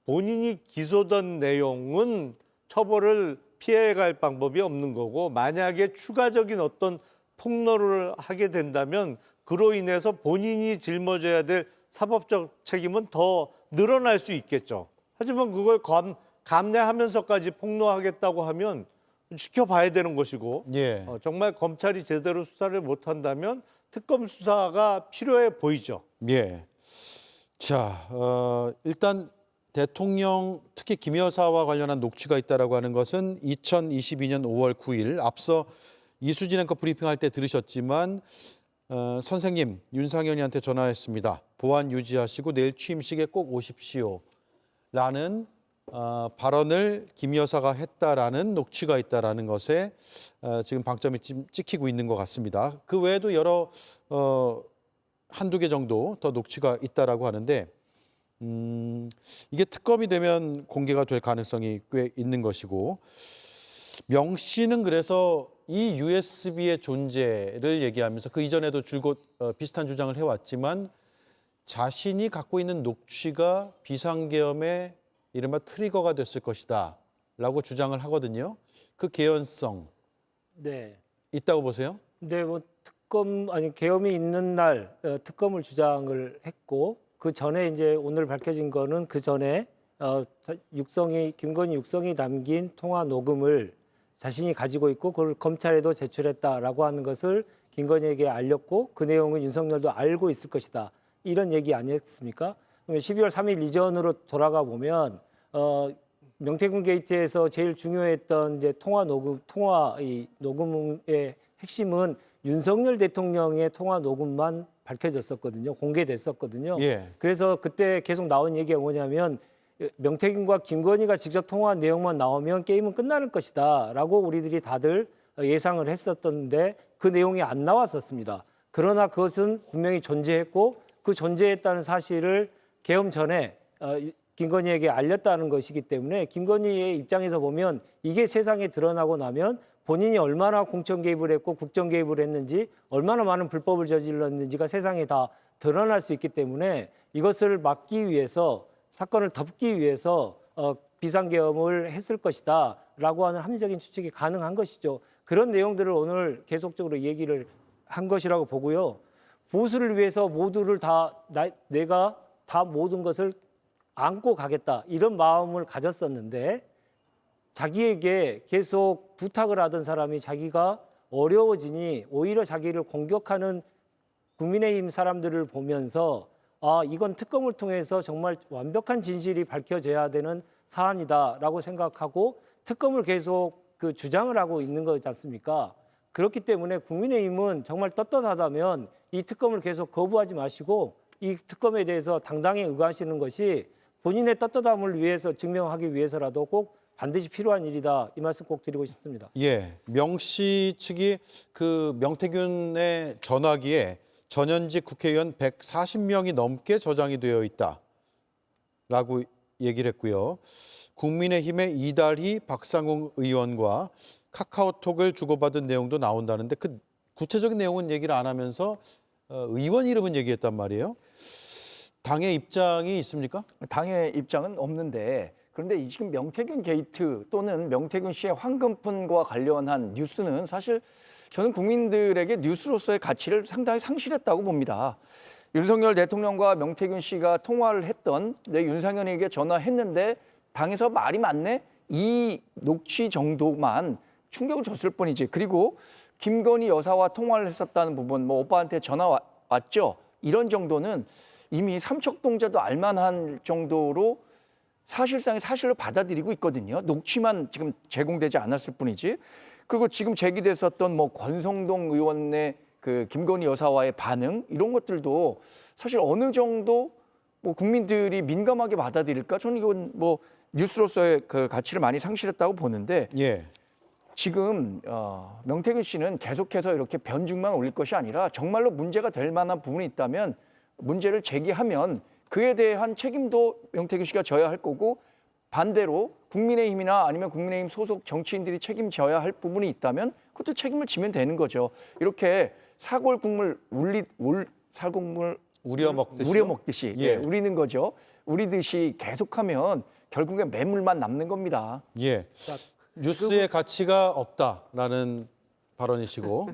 본인이 기소된 내용은 처벌을 피해갈 방법이 없는 거고 만약에 추가적인 어떤 폭로를 하게 된다면 그로 인해서 본인이 짊어져야 될 사법적 책임은 더 늘어날 수 있겠죠. 하지만 그걸 감내하면서까지 폭로하겠다고 하면 지켜봐야 되는 것이고 예. 정말 검찰이 제대로 수사를 못한다면 특검 수사가 필요해 보이죠. 예. 자, 일단 대통령 특히 김 여사와 관련한 녹취가 있다라고 하는 것은 2022년 5월 9일 앞서 이수진 앵커 브리핑할 때 들으셨지만 선생님 윤상현이한테 전화했습니다. 보안 유지하시고 내일 취임식에 꼭 오십시오. 라는 발언을 김 여사가 했다라는 녹취가 있다라는 것에 지금 방점이 찍히고 있는 것 같습니다. 그 외에도 여러 한두 개 정도 더 녹취가 있다라고 하는데 이게 특검이 되면 공개가 될 가능성이 꽤 있는 것이고 명 씨는 그래서 이 USB의 존재를 얘기하면서 그 이전에도 줄곧 비슷한 주장을 해왔지만 자신이 갖고 있는 녹취가 비상계엄의 이른바 트리거가 됐을 것이다 라고 주장을 하거든요. 그 개연성 있다고 보세요? 네, 계엄이 있는 날 특검을 주장을 했고 그 전에 이제 오늘 밝혀진 거는 그 전에 김건희 육성이 담긴 통화 녹음을 자신이 가지고 있고 그걸 검찰에도 제출했다라고 하는 것을 김건희에게 알렸고 그 내용은 윤석열도 알고 있을 것이다. 이런 얘기 아니었습니까? 12월 3일 이전으로 돌아가 보면 명태균 게이트에서 제일 중요했던 이제 통화의 녹음의 핵심은 윤석열 대통령의 통화 녹음만 밝혀졌었거든요. 공개됐었거든요. 예. 그래서 그때 계속 나온 얘기가 뭐냐면 명태균과 김건희가 직접 통화한 내용만 나오면 게임은 끝나는 것이다 라고 우리들이 다들 예상을 했었던데 그 내용이 안 나왔었습니다. 그러나 그것은 분명히 존재했고 그 존재했다는 사실을 계엄 전에 김건희에게 알렸다는 것이기 때문에 김건희의 입장에서 보면 이게 세상에 드러나고 나면 본인이 얼마나 공천 개입을 했고 국정 개입을 했는지 얼마나 많은 불법을 저질렀는지가 세상에 다 드러날 수 있기 때문에 이것을 막기 위해서 사건을 덮기 위해서 비상계엄을 했을 것이다라고 하는 합리적인 추측이 가능한 것이죠. 그런 내용들을 오늘 계속적으로 얘기를 한 것이라고 보고요. 보수를 위해서 모두를 내가 다 모든 것을 안고 가겠다 이런 마음을 가졌었는데 자기에게 계속 부탁을 하던 사람이 자기가 어려워지니 오히려 자기를 공격하는 국민의힘 사람들을 보면서 이건 특검을 통해서 정말 완벽한 진실이 밝혀져야 되는 사안이다라고 생각하고 특검을 계속 주장을 하고 있는 거지 않습니까? 그렇기 때문에 국민의힘은 정말 떳떳하다면 이 특검을 계속 거부하지 마시고 이 특검에 대해서 당당히 의거하시는 것이 본인의 떳떳함을 위해서 증명하기 위해서라도 꼭 반드시 필요한 일이다. 이 말씀 꼭 드리고 싶습니다. 예, 명 씨 측이 그 명태균의 전화기에 전현직 국회의원 140명이 넘게 저장이 되어 있다라고 얘기를 했고요. 국민의힘의 이달희, 박상웅 의원과 카카오톡을 주고받은 내용도 나온다는데 그 구체적인 내용은 얘기를 안 하면서 의원 이름은 얘기했단 말이에요. 당의 입장이 있습니까? 당의 입장은 없는데 그런데 지금 명태균 게이트 또는 명태균 씨의 황금폰과 관련한 뉴스는 사실 저는 국민들에게 뉴스로서의 가치를 상당히 상실했다고 봅니다. 윤석열 대통령과 명태균 씨가 통화를 했던 윤상현에게 전화했는데 당에서 말이 많네? 이 녹취 정도만 충격을 줬을 뿐이지. 그리고 김건희 여사와 통화를 했었다는 부분, 오빠한테 전화 왔죠? 이런 정도는 이미 삼척동자도 알만한 정도로 사실상의 사실로 받아들이고 있거든요. 녹취만 지금 제공되지 않았을 뿐이지. 그리고 지금 제기됐었던 권성동 의원의 그 김건희 여사와의 반응 이런 것들도 사실 어느 정도 국민들이 민감하게 받아들일까? 저는 이건 뉴스로서의 그 가치를 많이 상실했다고 보는데 예. 지금 명태균 씨는 계속해서 이렇게 변죽만 올릴 것이 아니라 정말로 문제가 될 만한 부분이 있다면 문제를 제기하면 그에 대한 책임도 명태균 씨가 져야 할 거고 반대로 국민의힘이나 아니면 국민의힘 소속 정치인들이 책임져야 할 부분이 있다면 그것도 책임을 지면 되는 거죠. 이렇게 사골국물 살국물 우려 먹듯이 예, 우리는 거죠. 우리듯이 계속하면 결국에 매물만 남는 겁니다. 예. 뉴스의 가치가 없다라는 발언이시고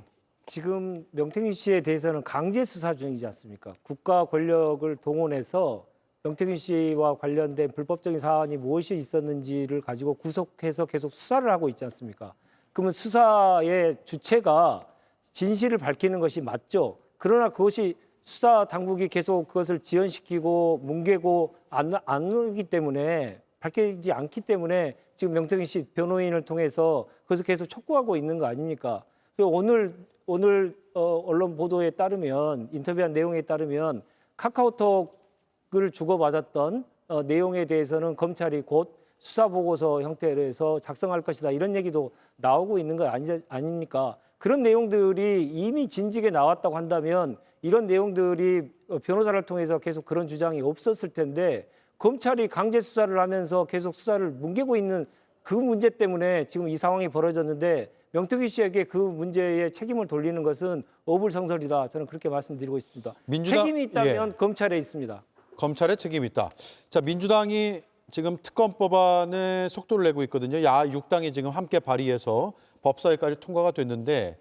지금 명태균 씨에 대해서는 강제 수사 중이지 않습니까? 국가 권력을 동원해서 명태균 씨와 관련된 불법적인 사안이 무엇이 있었는지를 가지고 구속해서 계속 수사를 하고 있지 않습니까? 그러면 수사의 주체가 진실을 밝히는 것이 맞죠. 그러나 그것이 수사 당국이 계속 그것을 지연시키고 뭉개고 안 하기 때문에 밝히지 않기 때문에 지금 명태균 씨 변호인을 통해서 그것을 계속 촉구하고 있는 거 아닙니까? 오늘 언론 보도에 따르면 인터뷰한 내용에 따르면 카카오톡을 주고받았던 내용에 대해서는 검찰이 곧 수사 보고서 형태로 해서 작성할 것이다 이런 얘기도 나오고 있는 거 아닙니까? 그런 내용들이 이미 진직에 나왔다고 한다면 이런 내용들이 변호사를 통해서 계속 그런 주장이 없었을 텐데 검찰이 강제 수사를 하면서 계속 수사를 뭉개고 있는 그 문제 때문에 지금 이 상황이 벌어졌는데 명태균 씨에게 그 문제에 책임을 돌리는 것은 어불성설이다. 저는 그렇게 말씀드리고 있습니다. 책임이 있다면 검찰에 있습니다. 검찰에 책임이 있다. 자, 민주당이 지금 특검법안에 속도를 내고 있거든요. 야6당이 지금 함께 발의해서 법사위까지 통과가 됐는데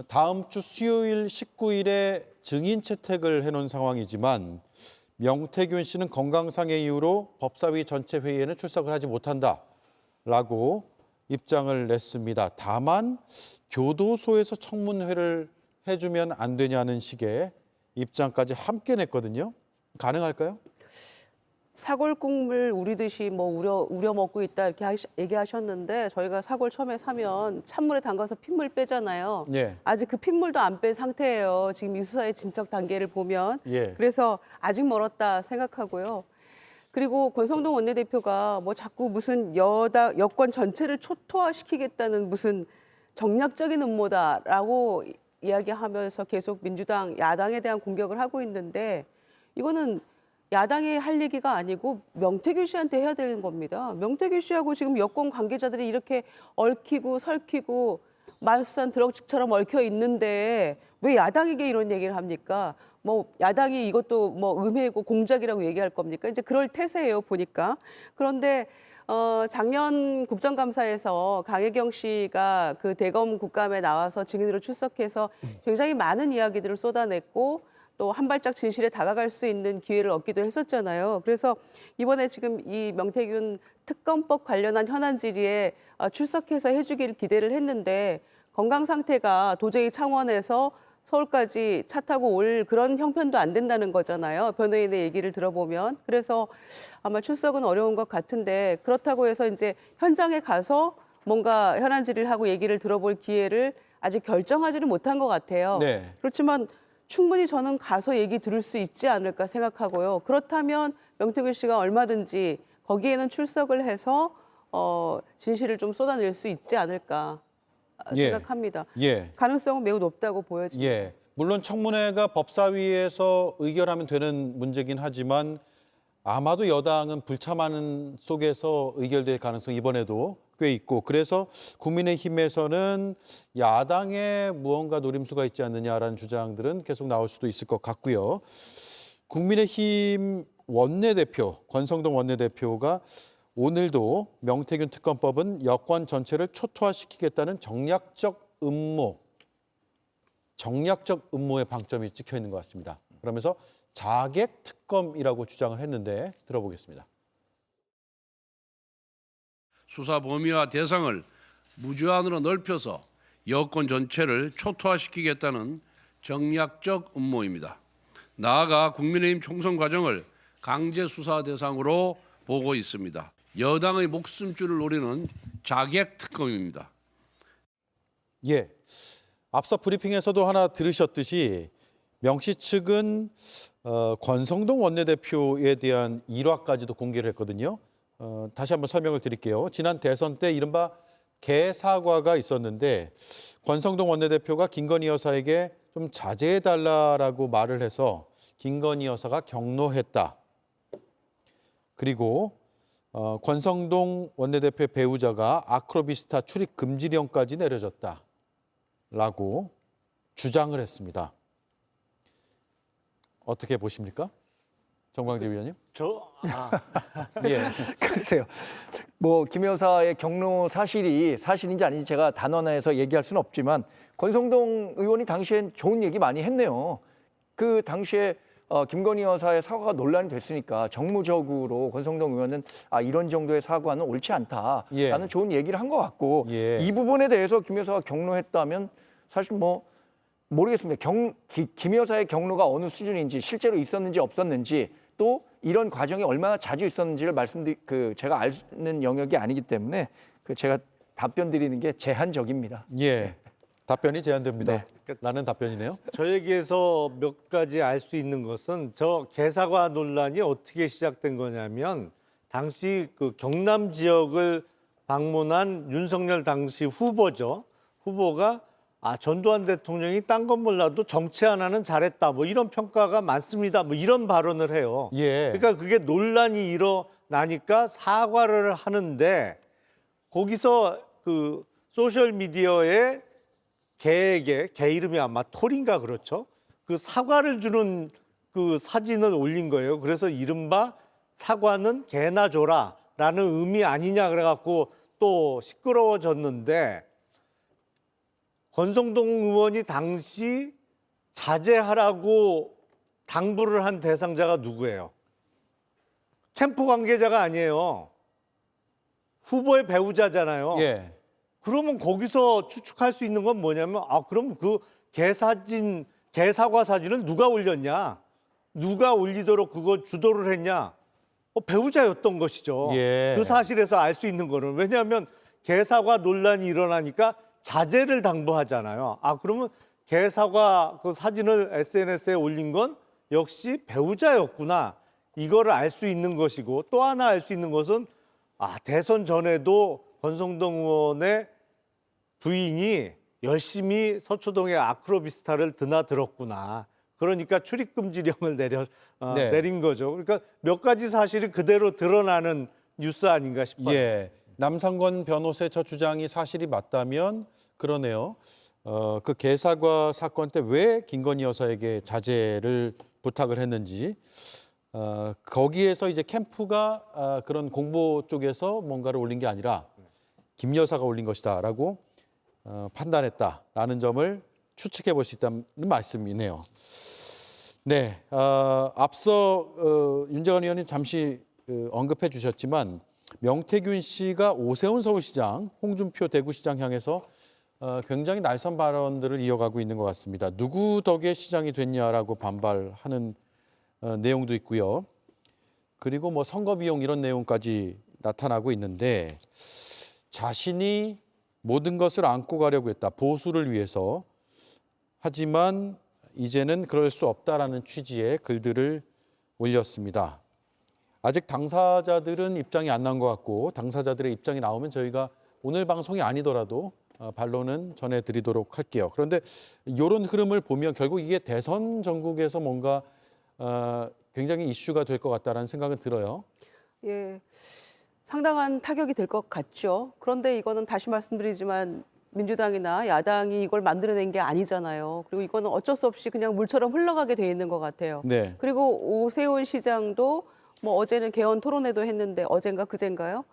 다음 주 수요일 19일에 증인 채택을 해놓은 상황이지만 명태균 씨는 건강상의 이유로 법사위 전체 회의에는 출석을 하지 못한다라고 입장을 냈습니다. 다만 교도소에서 청문회를 해주면 안 되냐는 식의 입장까지 함께 냈거든요. 가능할까요? 사골국물 우리듯이 우려 먹고 있다 이렇게 얘기하셨는데 저희가 사골 처음에 사면 찬물에 담가서 핏물 빼잖아요. 예. 아직 그 핏물도 안 뺀 상태예요. 지금 이 수사의 진척 단계를 보면. 예. 그래서 아직 멀었다 생각하고요. 그리고 권성동 원내대표가 자꾸 무슨 여권 전체를 초토화시키겠다는 무슨 정략적인 음모다라고 이야기하면서 계속 민주당, 야당에 대한 공격을 하고 있는데 이거는 야당이 할 얘기가 아니고 명태균 씨한테 해야 되는 겁니다. 명태균 씨하고 지금 여권 관계자들이 이렇게 얽히고 설키고 만수산 드럭치처럼 얽혀 있는데 왜 야당에게 이런 얘기를 합니까? 뭐 야당이 이것도 뭐 음해고 공작이라고 얘기할 겁니까? 이제 그럴 태세예요, 보니까. 그런데 작년 국정감사에서 강혜경 씨가 그 대검 국감에 나와서 증인으로 출석해서 굉장히 많은 이야기들을 쏟아냈고 또 한 발짝 진실에 다가갈 수 있는 기회를 얻기도 했었잖아요. 그래서 이번에 지금 이 명태균 특검법 관련한 현안 질의에 출석해서 해주길 기대를 했는데 건강 상태가 도저히 창원에서 서울까지 차 타고 올 그런 형편도 안 된다는 거잖아요. 변호인의 얘기를 들어보면. 그래서 아마 출석은 어려운 것 같은데 그렇다고 해서 이제 현장에 가서 뭔가 현안 질의를 하고 얘기를 들어볼 기회를 아직 결정하지는 못한 것 같아요. 네. 그렇지만 충분히 저는 가서 얘기 들을 수 있지 않을까 생각하고요. 그렇다면 명태균 씨가 얼마든지 거기에는 출석을 해서 진실을 좀 쏟아낼 수 있지 않을까 생각합니다. 예. 가능성은 매우 높다고 보여집니다. 예. 물론 청문회가 법사위에서 의결하면 되는 문제긴 하지만 아마도 여당은 불참하는 속에서 의결될 가능성이 이번에도 꽤 있고 그래서 국민의힘에서는 야당에 무언가 노림수가 있지 않느냐라는 주장들은 계속 나올 수도 있을 것 같고요. 국민의힘 원내대표, 권성동 원내대표가 오늘도 명태균 특검법은 여권 전체를 초토화시키겠다는 정략적 음모의 방점이 찍혀 있는 것 같습니다. 그러면서 자객 특검이라고 주장을 했는데 들어보겠습니다. 수사 범위와 대상을 무제한으로 넓혀서 여권 전체를 초토화시키겠다는 정략적 음모입니다. 나아가 국민의힘 총선 과정을 강제 수사 대상으로 보고 있습니다. 여당의 목숨줄을 노리는 자객 특검입니다. 예, 앞서 브리핑에서도 하나 들으셨듯이 명 씨 측은 권성동 원내대표에 대한 일화까지도 공개를 했거든요. 다시 한번 설명을 드릴게요. 지난 대선 때 이른바 개사과가 있었는데 권성동 원내대표가 김건희 여사에게 좀 자제해달라고 말을 해서 김건희 여사가 경로했다. 그리고 권성동 원내대표의 배우자가 아크로비스타 출입 금지령까지 내려졌다라고 주장을 했습니다. 어떻게 보십니까? 정광재 위원님? 예. 글쎄요. 뭐 김 여사의 경로 사실이 사실인지 아닌지 제가 단언해서 얘기할 수는 없지만 권성동 의원이 당시엔 좋은 얘기 많이 했네요. 그 당시에 김건희 여사의 사과가 논란이 됐으니까 정무적으로 권성동 의원은 이런 정도의 사과는 옳지 않다라는 좋은 얘기를 한 것 같고 이 부분에 대해서 김 여사가 경로했다면 사실 뭐 모르겠습니다. 김 여사의 경로가 어느 수준인지 실제로 있었는지 없었는지 또 이런 과정이 얼마나 자주 있었는지를 제가 아는 영역이 아니기 때문에 제가 답변 드리는 게 제한적입니다. 예, 답변이 제한됩니다. 라는 답변이네요. 저에게서 몇 가지 알 수 있는 것은 저 개사과 논란이 어떻게 시작된 거냐면 당시 그 경남 지역을 방문한 윤석열 당시 후보가 전두환 대통령이 딴 건 몰라도 정치 하나는 잘했다. 뭐 이런 평가가 많습니다. 뭐 이런 발언을 해요. 예. 그러니까 그게 논란이 일어나니까 사과를 하는데 거기서 그 소셜 미디어에 개 이름이 아마 톨인가 그렇죠. 그 사과를 주는 그 사진을 올린 거예요. 그래서 이른바 사과는 개나 줘라라는 의미 아니냐 그래갖고 또 시끄러워졌는데 권성동 의원이 당시 자제하라고 당부를 한 대상자가 누구예요? 캠프 관계자가 아니에요. 후보의 배우자잖아요. 예. 그러면 거기서 추측할 수 있는 건 뭐냐면 그럼 그 개사과 사진을 누가 올렸냐? 누가 올리도록 그거 주도를 했냐? 배우자였던 것이죠. 예. 그 사실에서 알 수 있는 거는 왜냐하면 개사과 논란이 일어나니까 자제를 당부하잖아요. 그러면 개사과 그 사진을 SNS에 올린 건 역시 배우자였구나. 이거를 알 수 있는 것이고 또 하나 알 수 있는 것은 대선 전에도 권성동 의원의 부인이 열심히 서초동의 아크로비스타를 드나들었구나. 그러니까 출입금지령을 내린 거죠. 그러니까 몇 가지 사실이 그대로 드러나는 뉴스 아닌가 싶어요. 예. 남상권 변호사의 저 주장이 사실이 맞다면 그러네요. 그 개사과 사건 때 왜 김건희 여사에게 자제를 부탁을 했는지, 거기에서 이제 캠프가 그런 공보 쪽에서 뭔가를 올린 게 아니라 김 여사가 올린 것이다라고 판단했다라는 점을 추측해 볼 수 있다는 말씀이네요. 네, 앞서 윤재관 의원이 잠시 언급해 주셨지만 명태균 씨가 오세훈 서울시장, 홍준표 대구시장 향해서 굉장히 날선 발언들을 이어가고 있는 것 같습니다. 누구 덕에 시장이 됐냐라고 반발하는 내용도 있고요. 그리고 뭐 선거 비용 이런 내용까지 나타나고 있는데 자신이 모든 것을 안고 가려고 했다. 보수를 위해서. 하지만 이제는 그럴 수 없다라는 취지의 글들을 올렸습니다. 아직 당사자들은 입장이 안 난 것 같고 당사자들의 입장이 나오면 저희가 오늘 방송이 아니더라도 반론은 전해드리도록 할게요. 그런데 이런 흐름을 보면 결국 이게 대선 전국에서 뭔가 굉장히 이슈가 될 것 같다라는 생각은 들어요. 예, 상당한 타격이 될 것 같죠. 그런데 이거는 다시 말씀드리지만 민주당이나 야당이 이걸 만들어낸 게 아니잖아요. 그리고 이거는 어쩔 수 없이 그냥 물처럼 흘러가게 돼 있는 것 같아요. 네. 그리고 오세훈 시장도 뭐 어제는 개헌 토론회도 했는데 어젠가 그젠가요?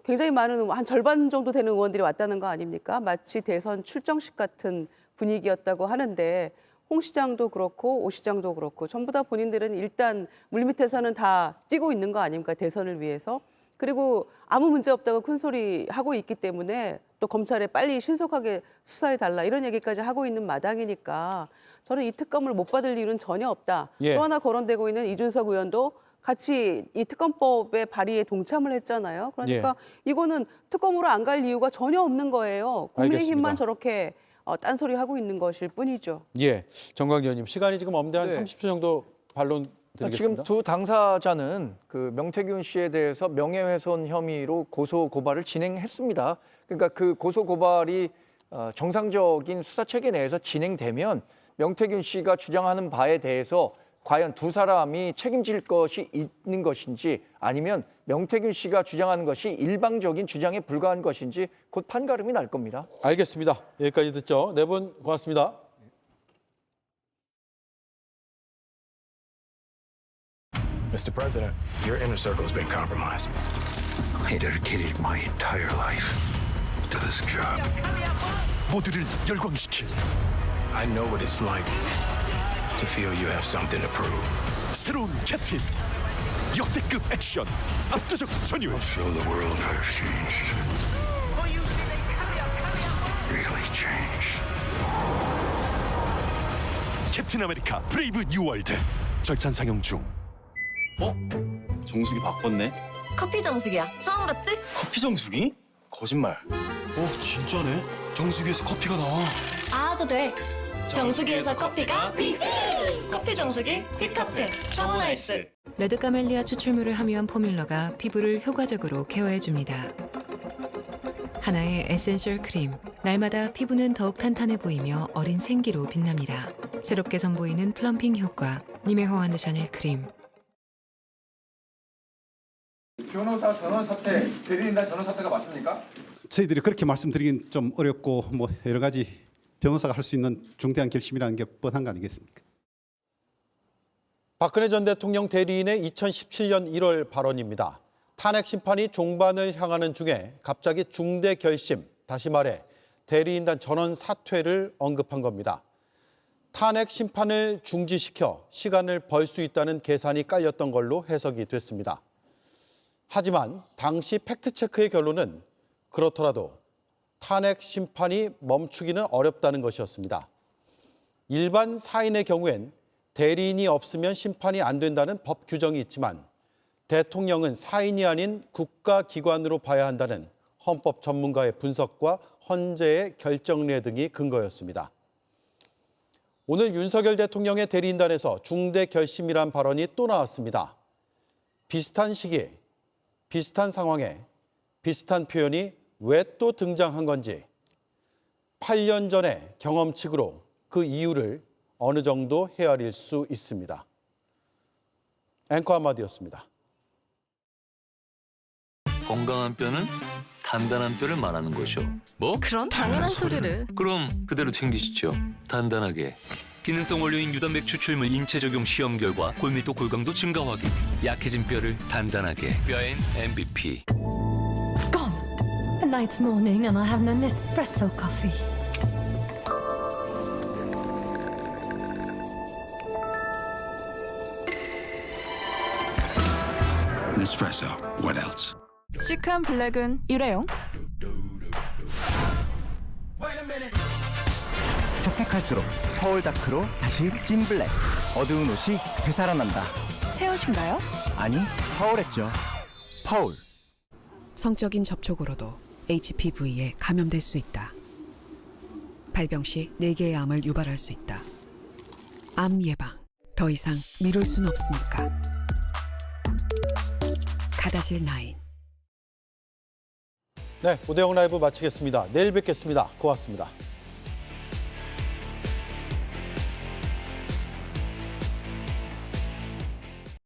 굉장히 많은 한 절반 정도 되는 의원들이 왔다는 거 아닙니까? 마치 대선 출정식 같은 분위기였다고 하는데 홍 시장도 그렇고 오 시장도 그렇고 전부 다 본인들은 일단 물밑에서는 다 뛰고 있는 거 아닙니까? 대선을 위해서. 그리고 아무 문제 없다고 큰소리 하고 있기 때문에 또 검찰에 빨리 신속하게 수사해달라 이런 얘기까지 하고 있는 마당이니까 저는 이 특검을 못 받을 이유는 전혀 없다. 예. 또 하나 거론되고 있는 이준석 의원도 같이 이 특검법의 발의에 동참을 했잖아요. 그러니까 이거는 특검으로 안 갈 이유가 전혀 없는 거예요. 국민의힘만 알겠습니다. 저렇게 딴소리 하고 있는 것일 뿐이죠. 예, 정광 의원님 시간이 지금 없는데 한 네. 30초 정도 반론 드리겠습니다. 지금 두 당사자는 그 명태균 씨에 대해서 명예훼손 혐의로 고소 고발을 진행했습니다. 그러니까 그 고소 고발이 정상적인 수사 체계 내에서 진행되면 명태균 씨가 주장하는 바에 대해서 과연 두 사람이 책임질 것이 있는 것인지 아니면 명태균 씨가 주장하는 것이 일방적인 주장에 불과한 것인지 곧 판가름이 날 겁니다. 알겠습니다. 여기까지 듣죠. 네 분 고맙습니다. Mr. President, your inner circle has been compromised. I dedicated my entire life to this job. 모두를 열광시킬. I know what it's like to feel you have something to prove. 새로운 캡틴. 역대급 액션. 압도적 전율. I'll show the world I've changed. Really changed. 캡틴 아메리카 브레이브 뉴월드. 절찬 상영 중. 정수기 바꿨네. 커피 정수기야. 처음 봤지? 커피 정수기? 거짓말. 진짜네. 정수기에서 커피가 나와. 알아도 돼. 정수기에서 커피가 커피 정수기 휘카페 청원 아이스. 레드 카멜리아 추출물을 함유한 포뮬러가 피부를 효과적으로 케어해줍니다. 하나의 에센셜 크림. 날마다 피부는 더욱 탄탄해 보이며 어린 생기로 빛납니다. 새롭게 선보이는 플럼핑 효과. 니메호 안드 샤넬 크림. 변호사 전원 사퇴, 대리인단 전원 사퇴가 맞습니까? 저희들이 그렇게 말씀드리긴 좀 어렵고 뭐 여러 가지 변호사가 할 수 있는 중대한 결심이라는 게 뻔한 거 아니겠습니까? 박근혜 전 대통령 대리인의 2017년 1월 발언입니다. 탄핵 심판이 종반을 향하는 중에 갑자기 중대 결심, 다시 말해 대리인단 전원 사퇴를 언급한 겁니다. 탄핵 심판을 중지시켜 시간을 벌 수 있다는 계산이 깔렸던 걸로 해석이 됐습니다. 하지만 당시 팩트체크의 결론은 그렇더라도 탄핵 심판이 멈추기는 어렵다는 것이었습니다. 일반 사인의 경우엔 대리인이 없으면 심판이 안 된다는 법 규정이 있지만 대통령은 사인이 아닌 국가기관으로 봐야 한다는 헌법 전문가의 분석과 헌재의 결정례 등이 근거였습니다. 오늘 윤석열 대통령의 대리인단에서 중대 결심이란 발언이 또 나왔습니다. 비슷한 시기에 비슷한 상황에 비슷한 표현이 왜 또 등장한 건지 8년 전의 경험칙으로 그 이유를 어느 정도 헤아릴 수 있습니다. 앵커 한마디였습니다. 건강한 뼈는 단단한 뼈를 말하는 거죠. 뭐? 그런 당연한 소리를. 그럼 그대로 챙기시죠. 단단하게. 기능성 원료인 유단백 추출물 인체 적용 시험 결과 골밀도 골강도 증가 확인. 약해진 뼈를 단단하게. 뼈엔 MVP. Gone. The night's morning and I have no Nespresso coffee. Nespresso. What else? 시크한 블랙은 일회용. 선택할수록 퍼울 다크로 다시 찐 블랙. 어두운 옷이 되살아난다. 새 옷인가요? 아니, 퍼울했죠. 퍼울. 성적인 접촉으로도 HPV에 감염될 수 있다. 발병 시 4개의 암을 유발할 수 있다. 암 예방, 더 이상 미룰 순 없으니까. 가다실 9. 네, 오대영 라이브 마치겠습니다. 내일 뵙겠습니다. 고맙습니다.